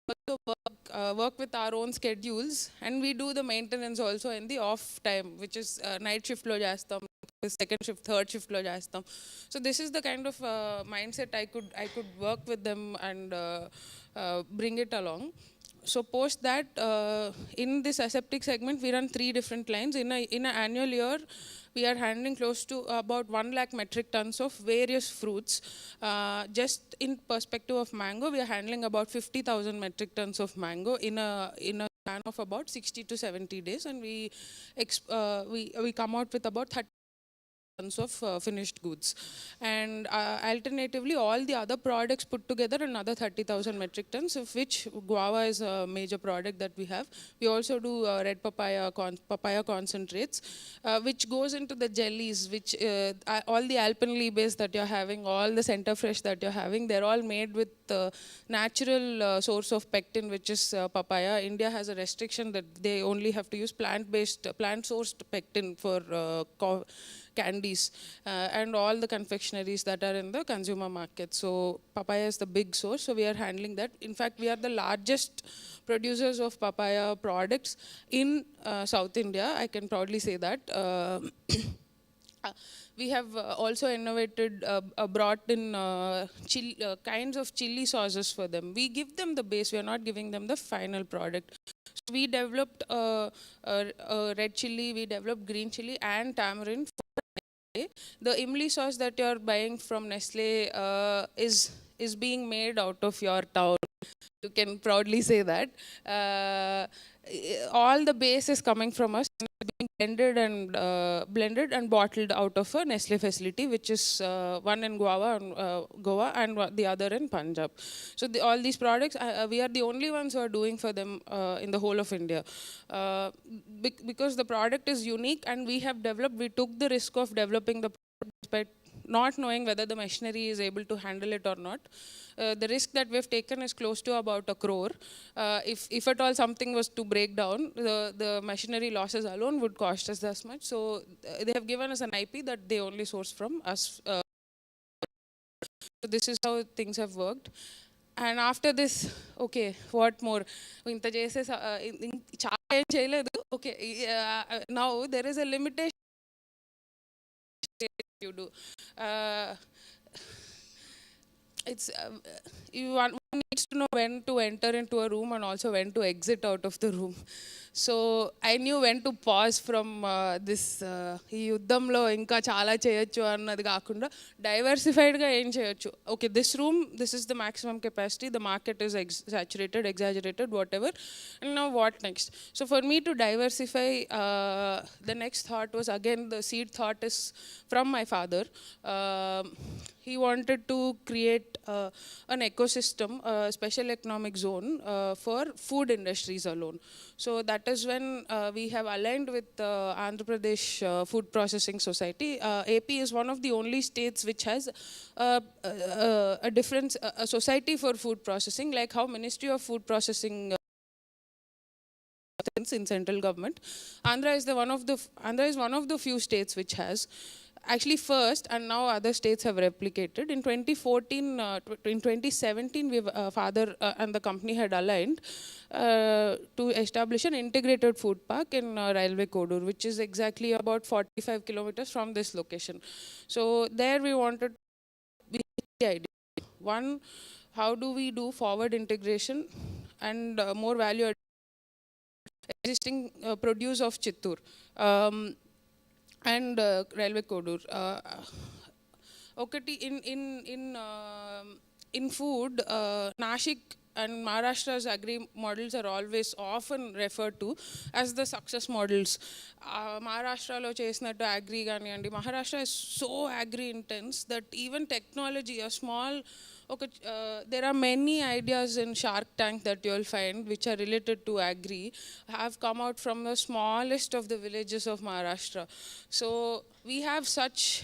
also work with our own schedules, and we do the maintenance also in the off time, which is night shift lo jastam, second shift, third shift lo jastam. So this is the kind of mindset I could work with them and bring it along. So post that, in this aseptic segment, we run 3 different lines. In an annual year, we are handling close to about 1 lakh metric tons of various fruits. Just in perspective of mango, we are handling about 50,000 metric tons of mango in a span of about 60 to 70 days, and we come out with about 30 tons of finished goods. And alternatively, all the other products put together, another 30,000 metric tons, of which guava is a major product that we have. We also do red papaya concentrates, which goes into the jellies, which all the alpenlebes that you're having, all the center fresh that you're having, they're all made with natural source of pectin, which is papaya. India has a restriction that they only have to use plant-sourced pectin for candies and all the confectionaries that are in the consumer market. So papaya is the big source, so we are handling that. In fact, we are the largest producers of papaya products in South India. I can proudly say that. We have also innovated, brought in kinds of chili sauces for them. We give them the base, we are not giving them the final product. So we developed red chili, we developed green chili and tamarind. The imli sauce that you're buying from Nestle is being made out of your town. You can proudly say that. All the base is coming from us, being blended and bottled out of a Nestle facility, which is one in Goa and the other in Punjab. So all these products, we are the only ones who are doing for them in the whole of India. Because the product is unique, and we took the risk of developing the product despite not knowing whether the machinery is able to handle it or not. The risk that we've taken is close to about 1 crore. If at all something was to break down, the machinery losses alone would cost us this much. So they have given us an IP that they only source from us. So this is how things have worked. And after this, okay, what more? Okay, now there is a limitation you do. One needs to know when to enter into a room and also when to exit out of the room. So I knew when to pause from this ఈ యుద్ధంలో ఇంకా చాలా చేయొచ్చు అన్నది కాకుండా డైవర్సిఫైడ్గా ఏం చేయొచ్చు. Okay, this room, this is the maximum capacity, the market is saturated, exaggerated, whatever, and now what next? So for me to diversify, the next thought was, again, the seed thought is from my father. He wanted to create an ecosystem, a special economic zone for food industries alone. So that is when we have aligned with Andhra Pradesh Food Processing Society. AP is one of the only states which has a different a society for food processing, like how Ministry of Food Processing in central government. Andhra is one of the few states which has. Actually first, and now other states have replicated. In 2014, in 2017, father and the company had aligned to establish an integrated food park in Railway Kodur, which is exactly about 45 kilometers from this location. So there we wanted, we idea. One, how do we do forward integration and more value existing produce of Chittur and railway corridor. Okati in food, Nashik and Maharashtra's agri models are always often referred to as the success models. Maharashtra lo chesnattu agri ganiyandi. Maharashtra is so agri intense that even technology, a small there are many ideas in Shark Tank that you'll find which are related to agri have come out from the smallest of the villages of Maharashtra. So we have such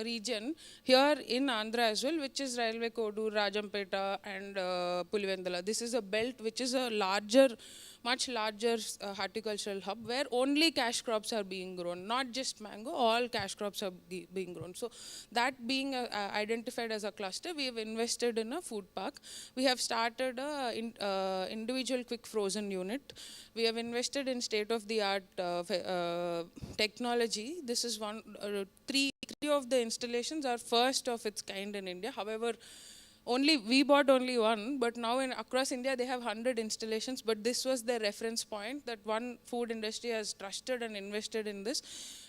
region here in Andhra as well, which is Railway Kodur, Rajampeta and Pulivendala. This is a belt which is a larger, much larger horticultural hub where only cash crops are being grown, not just mango, all cash crops are being grown. So that being identified as a cluster, we have invested in a food park. We have started a individual quick frozen unit. We have invested in state-of-the-art technology. This is one, three of the installations are first of its kind in India. However, we bought only one, but now across India they have 100 installations, but this was the reference point that one food industry has trusted and invested in this.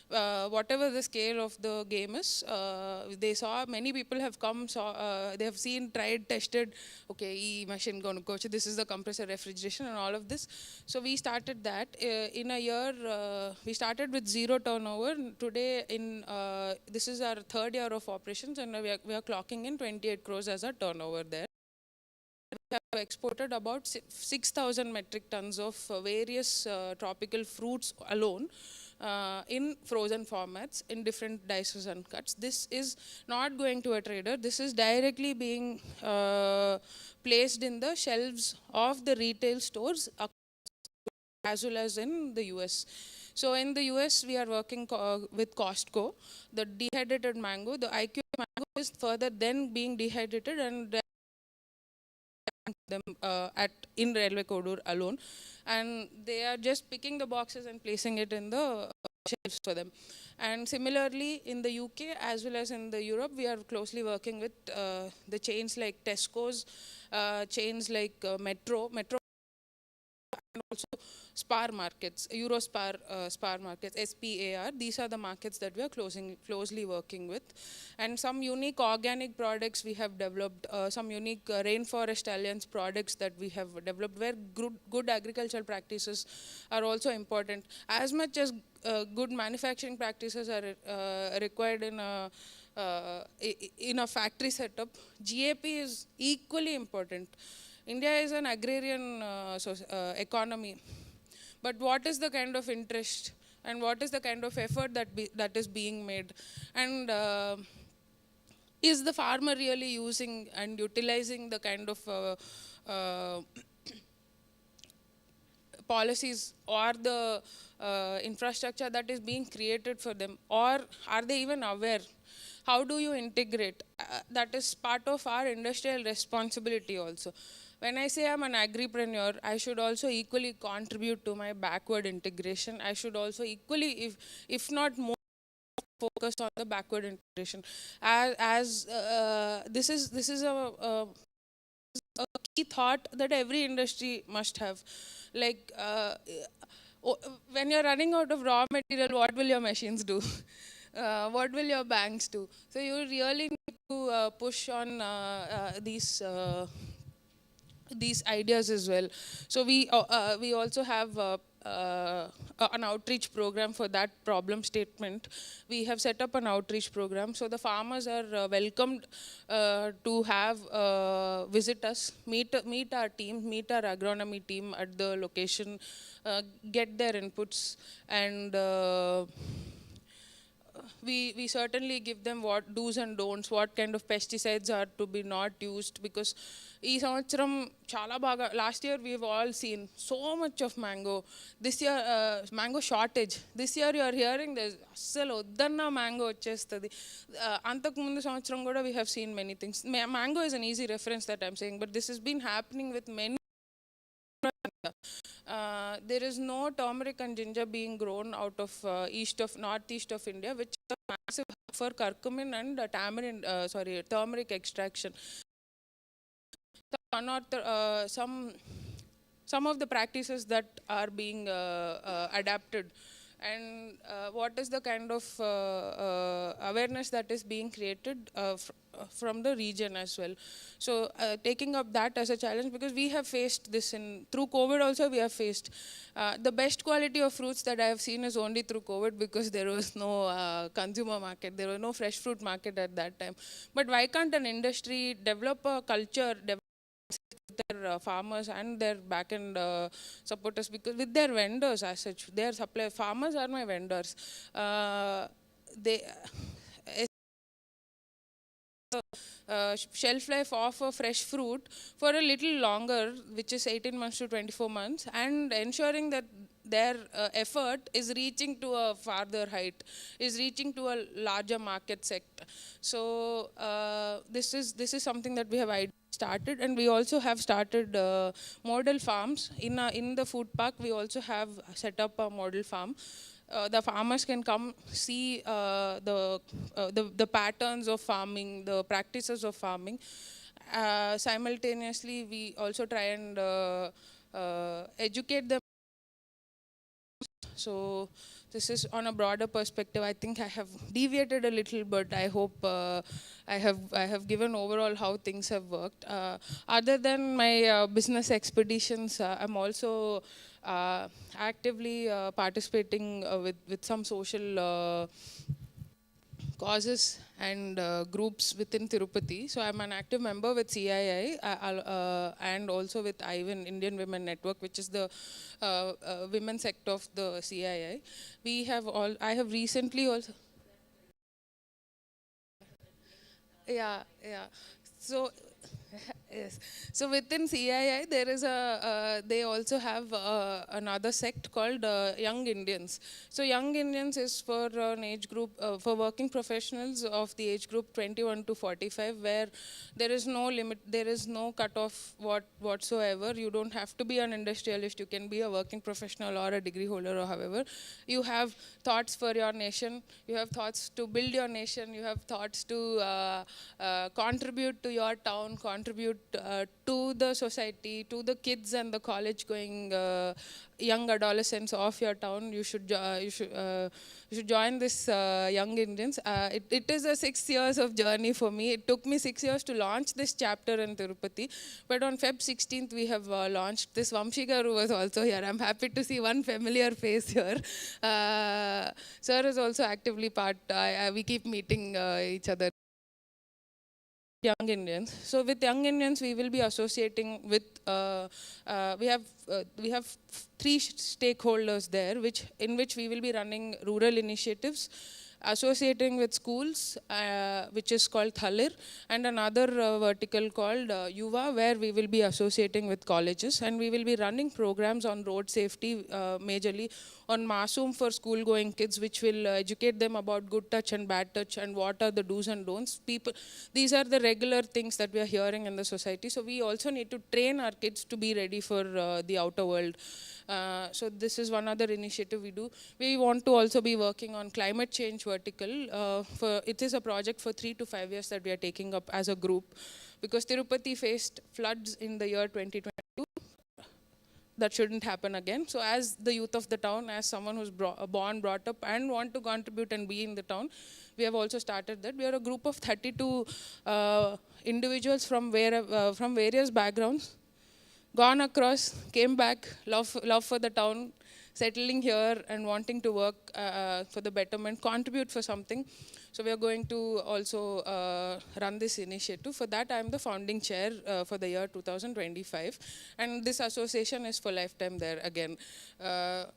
Whatever the scale of the game is, they saw many people have come, they have seen, tried, tested, okay, machine going to coach, this is the compressor refrigeration and all of this. So we started that. In a year, we started with zero turnover. Today, this is our third year of operations and we are clocking in 28 crores as a turnover there. We have exported about 6,000 metric tons of various tropical fruits alone. In frozen formats in different dices and cuts. This is not going to a trader. This is directly being placed in the shelves of the retail stores as well as in the US. So in the US, we are working with Costco. The dehydrated mango, the IQ mango is further then being dehydrated and them in railway corridor alone, and they are just picking the boxes and placing it in the shelves for them. And similarly in the UK as well as in the Europe, we are closely working with the chains like Tesco's, chains like Metro and also SPAR markets, Eurospar SPAR markets, SPAR. These are the markets that we are closely working with. And some unique organic products we have developed, some unique rainforest alliance products that we have developed where good agricultural practices are also important. As much as good manufacturing practices are required in a factory setup, GAP is equally important. India is an agrarian economy, but what is the kind of interest and what is the kind of effort that is being made, and is the farmer really using and utilizing the kind of policies or the infrastructure that is being created for them, or are they even aware? How do you integrate? That is part of our industrial responsibility also. When I say I'm an agripreneur, I should also equally contribute to my backward integration. I should also equally, if not more, focus on the backward integration. This is a key thought that every industry must have. Like when you're running out of raw material, what will your machines do? What will your banks do? So you really need to push on these ideas as well. So we also have an outreach program for that problem statement. We have set up an outreach program, so the farmers are welcomed to have visit us, meet our team, meet our agronomy team at the location, get their inputs, and we certainly give them what do's and don'ts, what kind of pesticides are to be not used, because ఈ సంవత్సరం చాలా బాగా, last year we've all seen so much of mango. This year mango shortage. This year you are hearing అస్సలు వద్దన్న mango వచ్చేస్తుంది. అంతకుముందు సంవత్సరం కూడా we have seen many things. Mango is an easy reference that I'm saying, but this has been happening with many. There is no turmeric and ginger being grown out of northeast of India, which massive for curcumin and turmeric extraction. Some of the practices that are being adapted, and what is the kind of awareness that is being created from the region as well. So taking up that as a challenge, because we have faced this through COVID also. We have faced the best quality of fruits that I have seen is only through COVID, because there was no consumer market, there was no fresh fruit market at that time. But why can't an industry develop a culture, their farmers and their back-end supporters, because with their vendors as such, their supply farmers are my vendors. They shelf life of a fresh fruit for a little longer, which is 18 months to 24 months, and ensuring that their effort is reaching to a farther height, is reaching to a larger market sector. So this is something that we have started, and we also have started model farms in the food park. We also have set up a model farm. The farmers can come see the patterns of farming, the practices of farming. Simultaneously, we also try and educate them. So this is on a broader perspective. I think I have deviated a little, but I hope I have given overall how things have worked. Other than my business expeditions, I'm also actively participating with some social causes and groups within Tirupati. So I'm an active member with CII and also with IWIN, Indian Women Network, which is the women sector of the CII. I have recently also. Yeah. So, yes. So within CII, there is they also have another sect called Young Indians. So Young Indians is for an age group, for working professionals of the age group 21 to 45, where there is no limit, there is no cutoff whatsoever. You don't have to be an industrialist. You can be a working professional or a degree holder or however. You have thoughts for your nation. You have thoughts to build your nation. You have thoughts to contribute to your town, contribute to the society, to the kids and the college-going young adolescents of your town. You should join this Young Indians. It is a 6 years of journey for me. It took me 6 years to launch this chapter in Tirupati, but on Feb 16th we have launched this. Vamshi Garu was also here. I'm happy to see one familiar face here. Sir is also actively part. We keep meeting each other. Young Indians. So with Young Indians, we will be associating with, we have 3 stakeholders there, in which we will be running rural initiatives, associating with schools, which is called Thalir, and another vertical called Yuva, where we will be associating with colleges, and we will be running programs on road safety, majorly on Masoom for school-going kids, which will educate them about good touch and bad touch and what are the do's and don'ts. These are the regular things that we are hearing in the society. So we also need to train our kids to be ready for the outer world. So this is one other initiative we do. We want to also be working on climate change vertical. It is a project for 3 to 5 years that we are taking up as a group, because Tirupati faced floods in the year 2022. That shouldn't happen again. So as the youth of the town, as someone who's born, brought up, and want to contribute and be in the town, we have also started that. We are a group of 32 individuals from various backgrounds, gone across, came back, love for the town, settling here and wanting to work for the betterment, contribute for something. So we are going to also run this initiative. For that, I am the founding chair for the year 2025. And this association is for lifetime there again.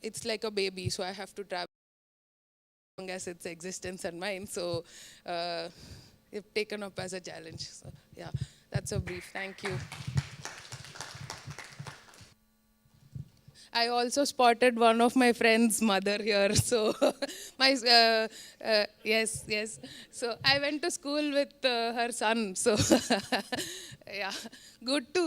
It's like a baby, so I have to travel as long as its existence and mine. So it's taken up as a challenge. So, yeah, that's a brief. Thank you. I also spotted one of my friend's mother here. So, yes, yes. So I went to school with her son. So, yeah, good to.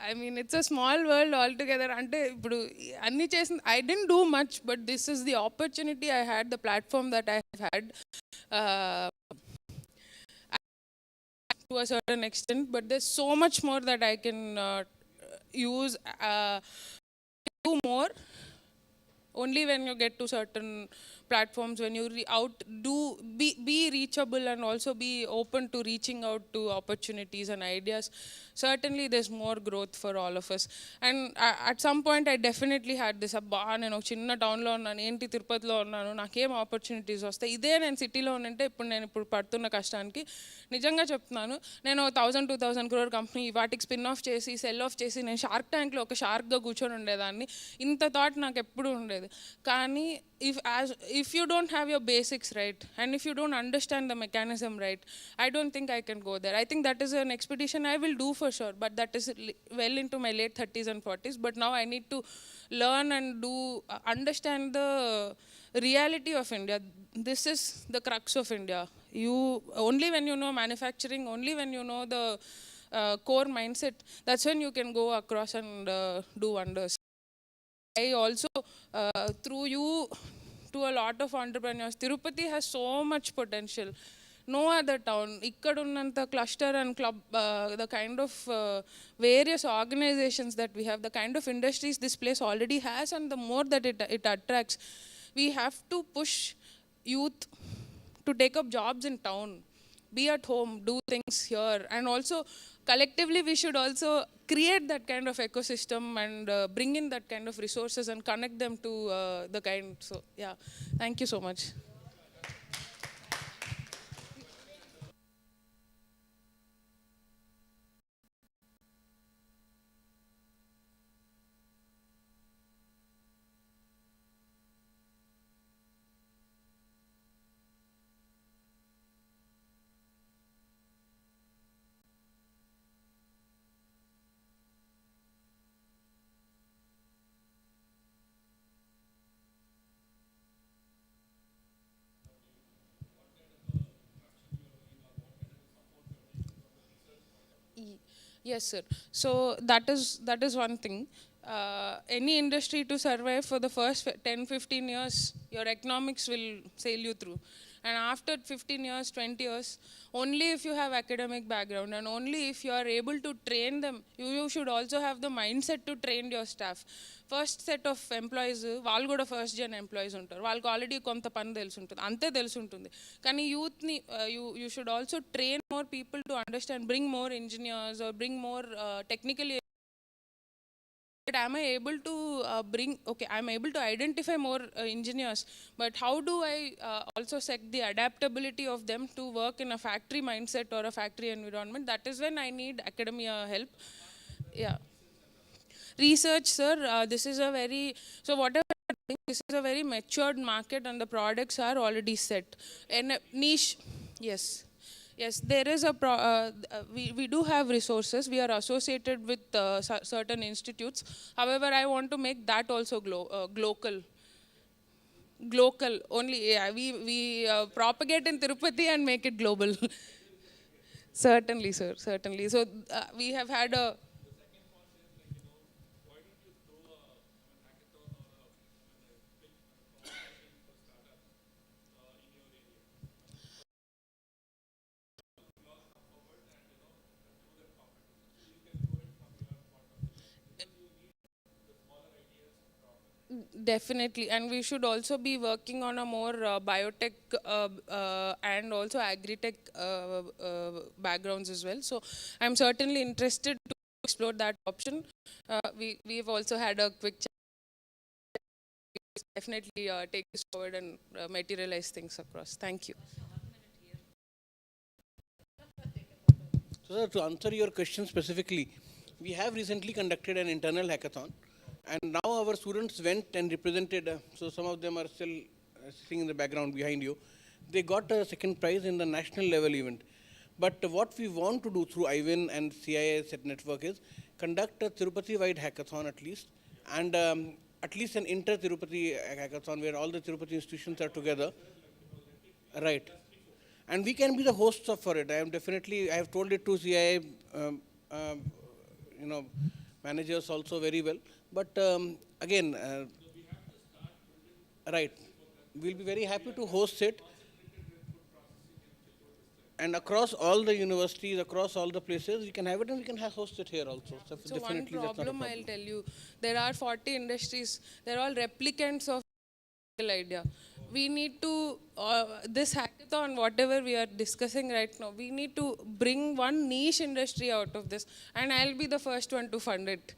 I mean, it's a small world altogether. అంటే ఇప్పుడు అన్ని చేసిన I didn't do much, but this is the opportunity I had, the platform that I have had. Uh, to a certain extent, but there's so much more that I can use, do more only when you get to certain platforms, when you be reachable and also be open to reaching out to opportunities and ideas. Certainly there's more growth for all of us. And at some point I definitely had this అబ్బా నేను ఒక చిన్న టౌన్లో ఉన్నాను, ఏంటి తిరుపతిలో ఉన్నాను, నాకేం ఆపర్చునిటీస్ వస్తాయి, ఇదే నేను సిటీలో ఉంటే ఇప్పుడు పడుతున్న కష్టానికి నిజంగా చెప్తున్నాను, నేను 1000-2000 crore కంపెనీ వాటికి స్పిన్ ఆఫ్ చేసి సెల్ ఆఫ్ చేసి నేను షార్క్ ట్యాంక్లో ఒక షార్క్గా కూర్చొని ఉండేదాన్ని. ఇంత థాట్ నాకు ఎప్పుడు ఉండేది. కానీ if you don't have your basics right, and if you don't understand the mechanism right, I don't think I can go there. I think that is an expedition I will do for sure, but that is well into my late 30s and 40s. But now I need to learn and do understand the reality of India. This is the crux of India. You only when you know manufacturing, only when you know the core mindset, that's when you can go across and do wonders. I also, through you, to a lot of entrepreneurs, Tirupati has so much potential. No other town, ikkadunanta cluster and club, the kind of various organizations that we have, the kind of industries this place already has, and the more that it attracts, we have to push youth to take up jobs in town, be at home, do things here, and also collectively we should also create that kind of ecosystem and bring in that kind of resources and connect them to the kind. So yeah, thank you so much. Yes, sir. So that is one thing. Any industry to survive for the first 10-15 years, your economics will sail you through. And after 15 years, 20 years, only if you have academic background and only if you are able to train them, you should also have the mindset to train your staff. First set of employees, వాళ్ళు కూడా first Jan employees ఉంటారు, వాళ్ళకి already కొంత పని తెలిసి ఉంటుంది, అంతే తెలిసి ఉంటుంది. కానీ యూత్ని you should also train more people to understand, bring more engineers or bring more technically. Am I able to I'm able to identify more engineers, but how do I also set the adaptability of them to work in a factory mindset or a factory environment? That is when I need academia help. Yeah. Research, sir, this is a very, so whatever, this is a very matured market and the products are already set. And niche, yes. Yes, there is we do have resources. We are associated with certain institutes. However, I want to make that also global. Global only. Yeah, we propagate in Tirupati and make it global. Certainly, sir. Certainly. So we have had a. Definitely, and we should also be working on a more biotech and also agri-tech backgrounds as well. So I'm certainly interested to explore that option. We've also had a quick chat. Definitely take this forward and materialize things across. Thank you. So, sir, to answer your question specifically, we have recently conducted an internal hackathon, and now our students went and represented, so some of them are still sitting in the background behind you. They got a second prize in the national level event. But what we want to do through IWIN and CII Set Network is conduct a Tirupati-wide hackathon at least, and at least an inter-Tirupati hackathon where all the Tirupati institutions are together. Right. And we can be the hosts for it. I have told it to CII, you know, managers also very well. But again, right, we'll be very happy to host it. And across all the universities, across all the places, we can have it and we can host it here also. So one Definitely that's not a problem I'll tell you, there are 40 industries, they're all replicants of idea. We need to, this hackathon, whatever we are discussing right now, we need to bring one niche industry out of this, and I'll be the first one to fund it.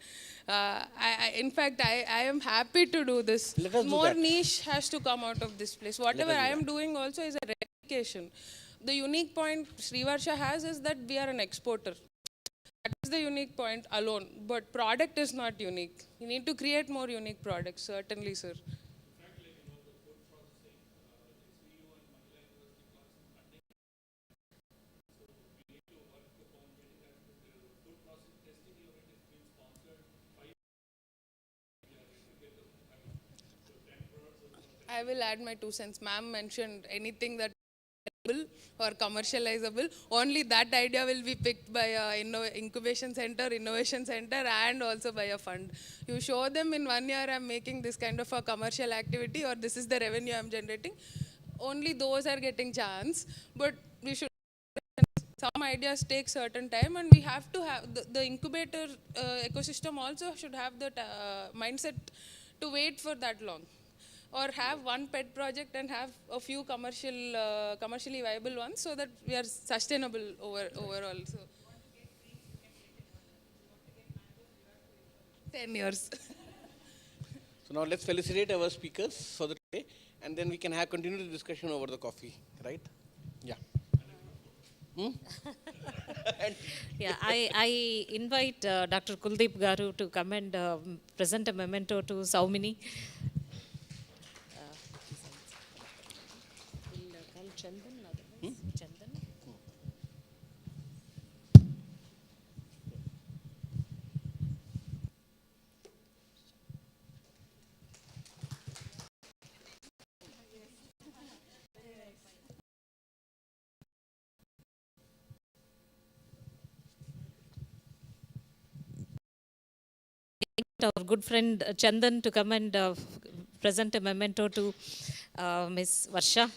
In fact, I am happy to do this. Let us do More that. niche has to come out of this place. Whatever us do I am that. doing also is a replication. The unique point Srivarsha has is that we are an exporter. That is the unique point alone, but product is not unique. You need to create more unique products, certainly, sir. I will add my 2 cents. Ma'am mentioned anything that or commercializable, only that idea will be picked by a incubation center, innovation center, and also by a fund. You show them in 1 year I'm making this kind of a commercial activity, or this is the revenue I'm generating, only those are getting chance. But we should, some ideas take certain time, and we have to have the incubator ecosystem also should have the mindset to wait for that long, or have one pet project and have a few commercially viable ones, so that we are sustainable overall. So 10 years. So now let's felicitate our speakers for the day, and then we can continue the discussion over the coffee, right? Yeah. Yeah, I invite Dr. Kuldeep Garu to come and present a memento to Saumini. Chandan. Our good friend Chandan to come and present a memento to Ms. Varsha.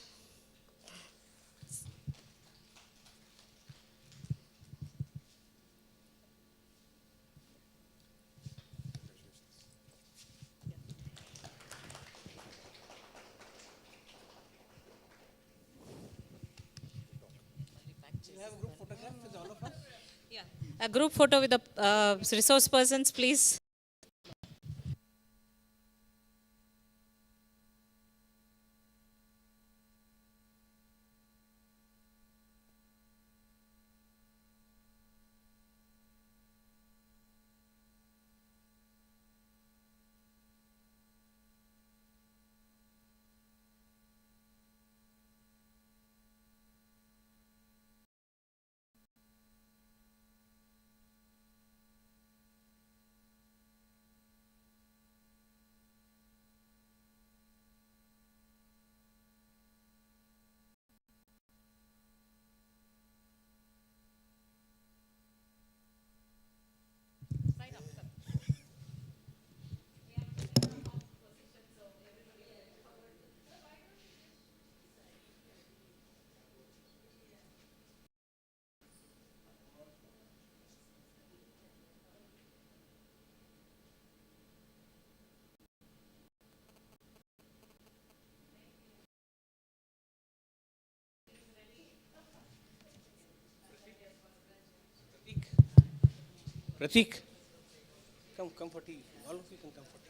You have a group photograph with all of us? Yeah. A group photo with the resource persons, please. Pratik, come for tea. All of you can come for tea.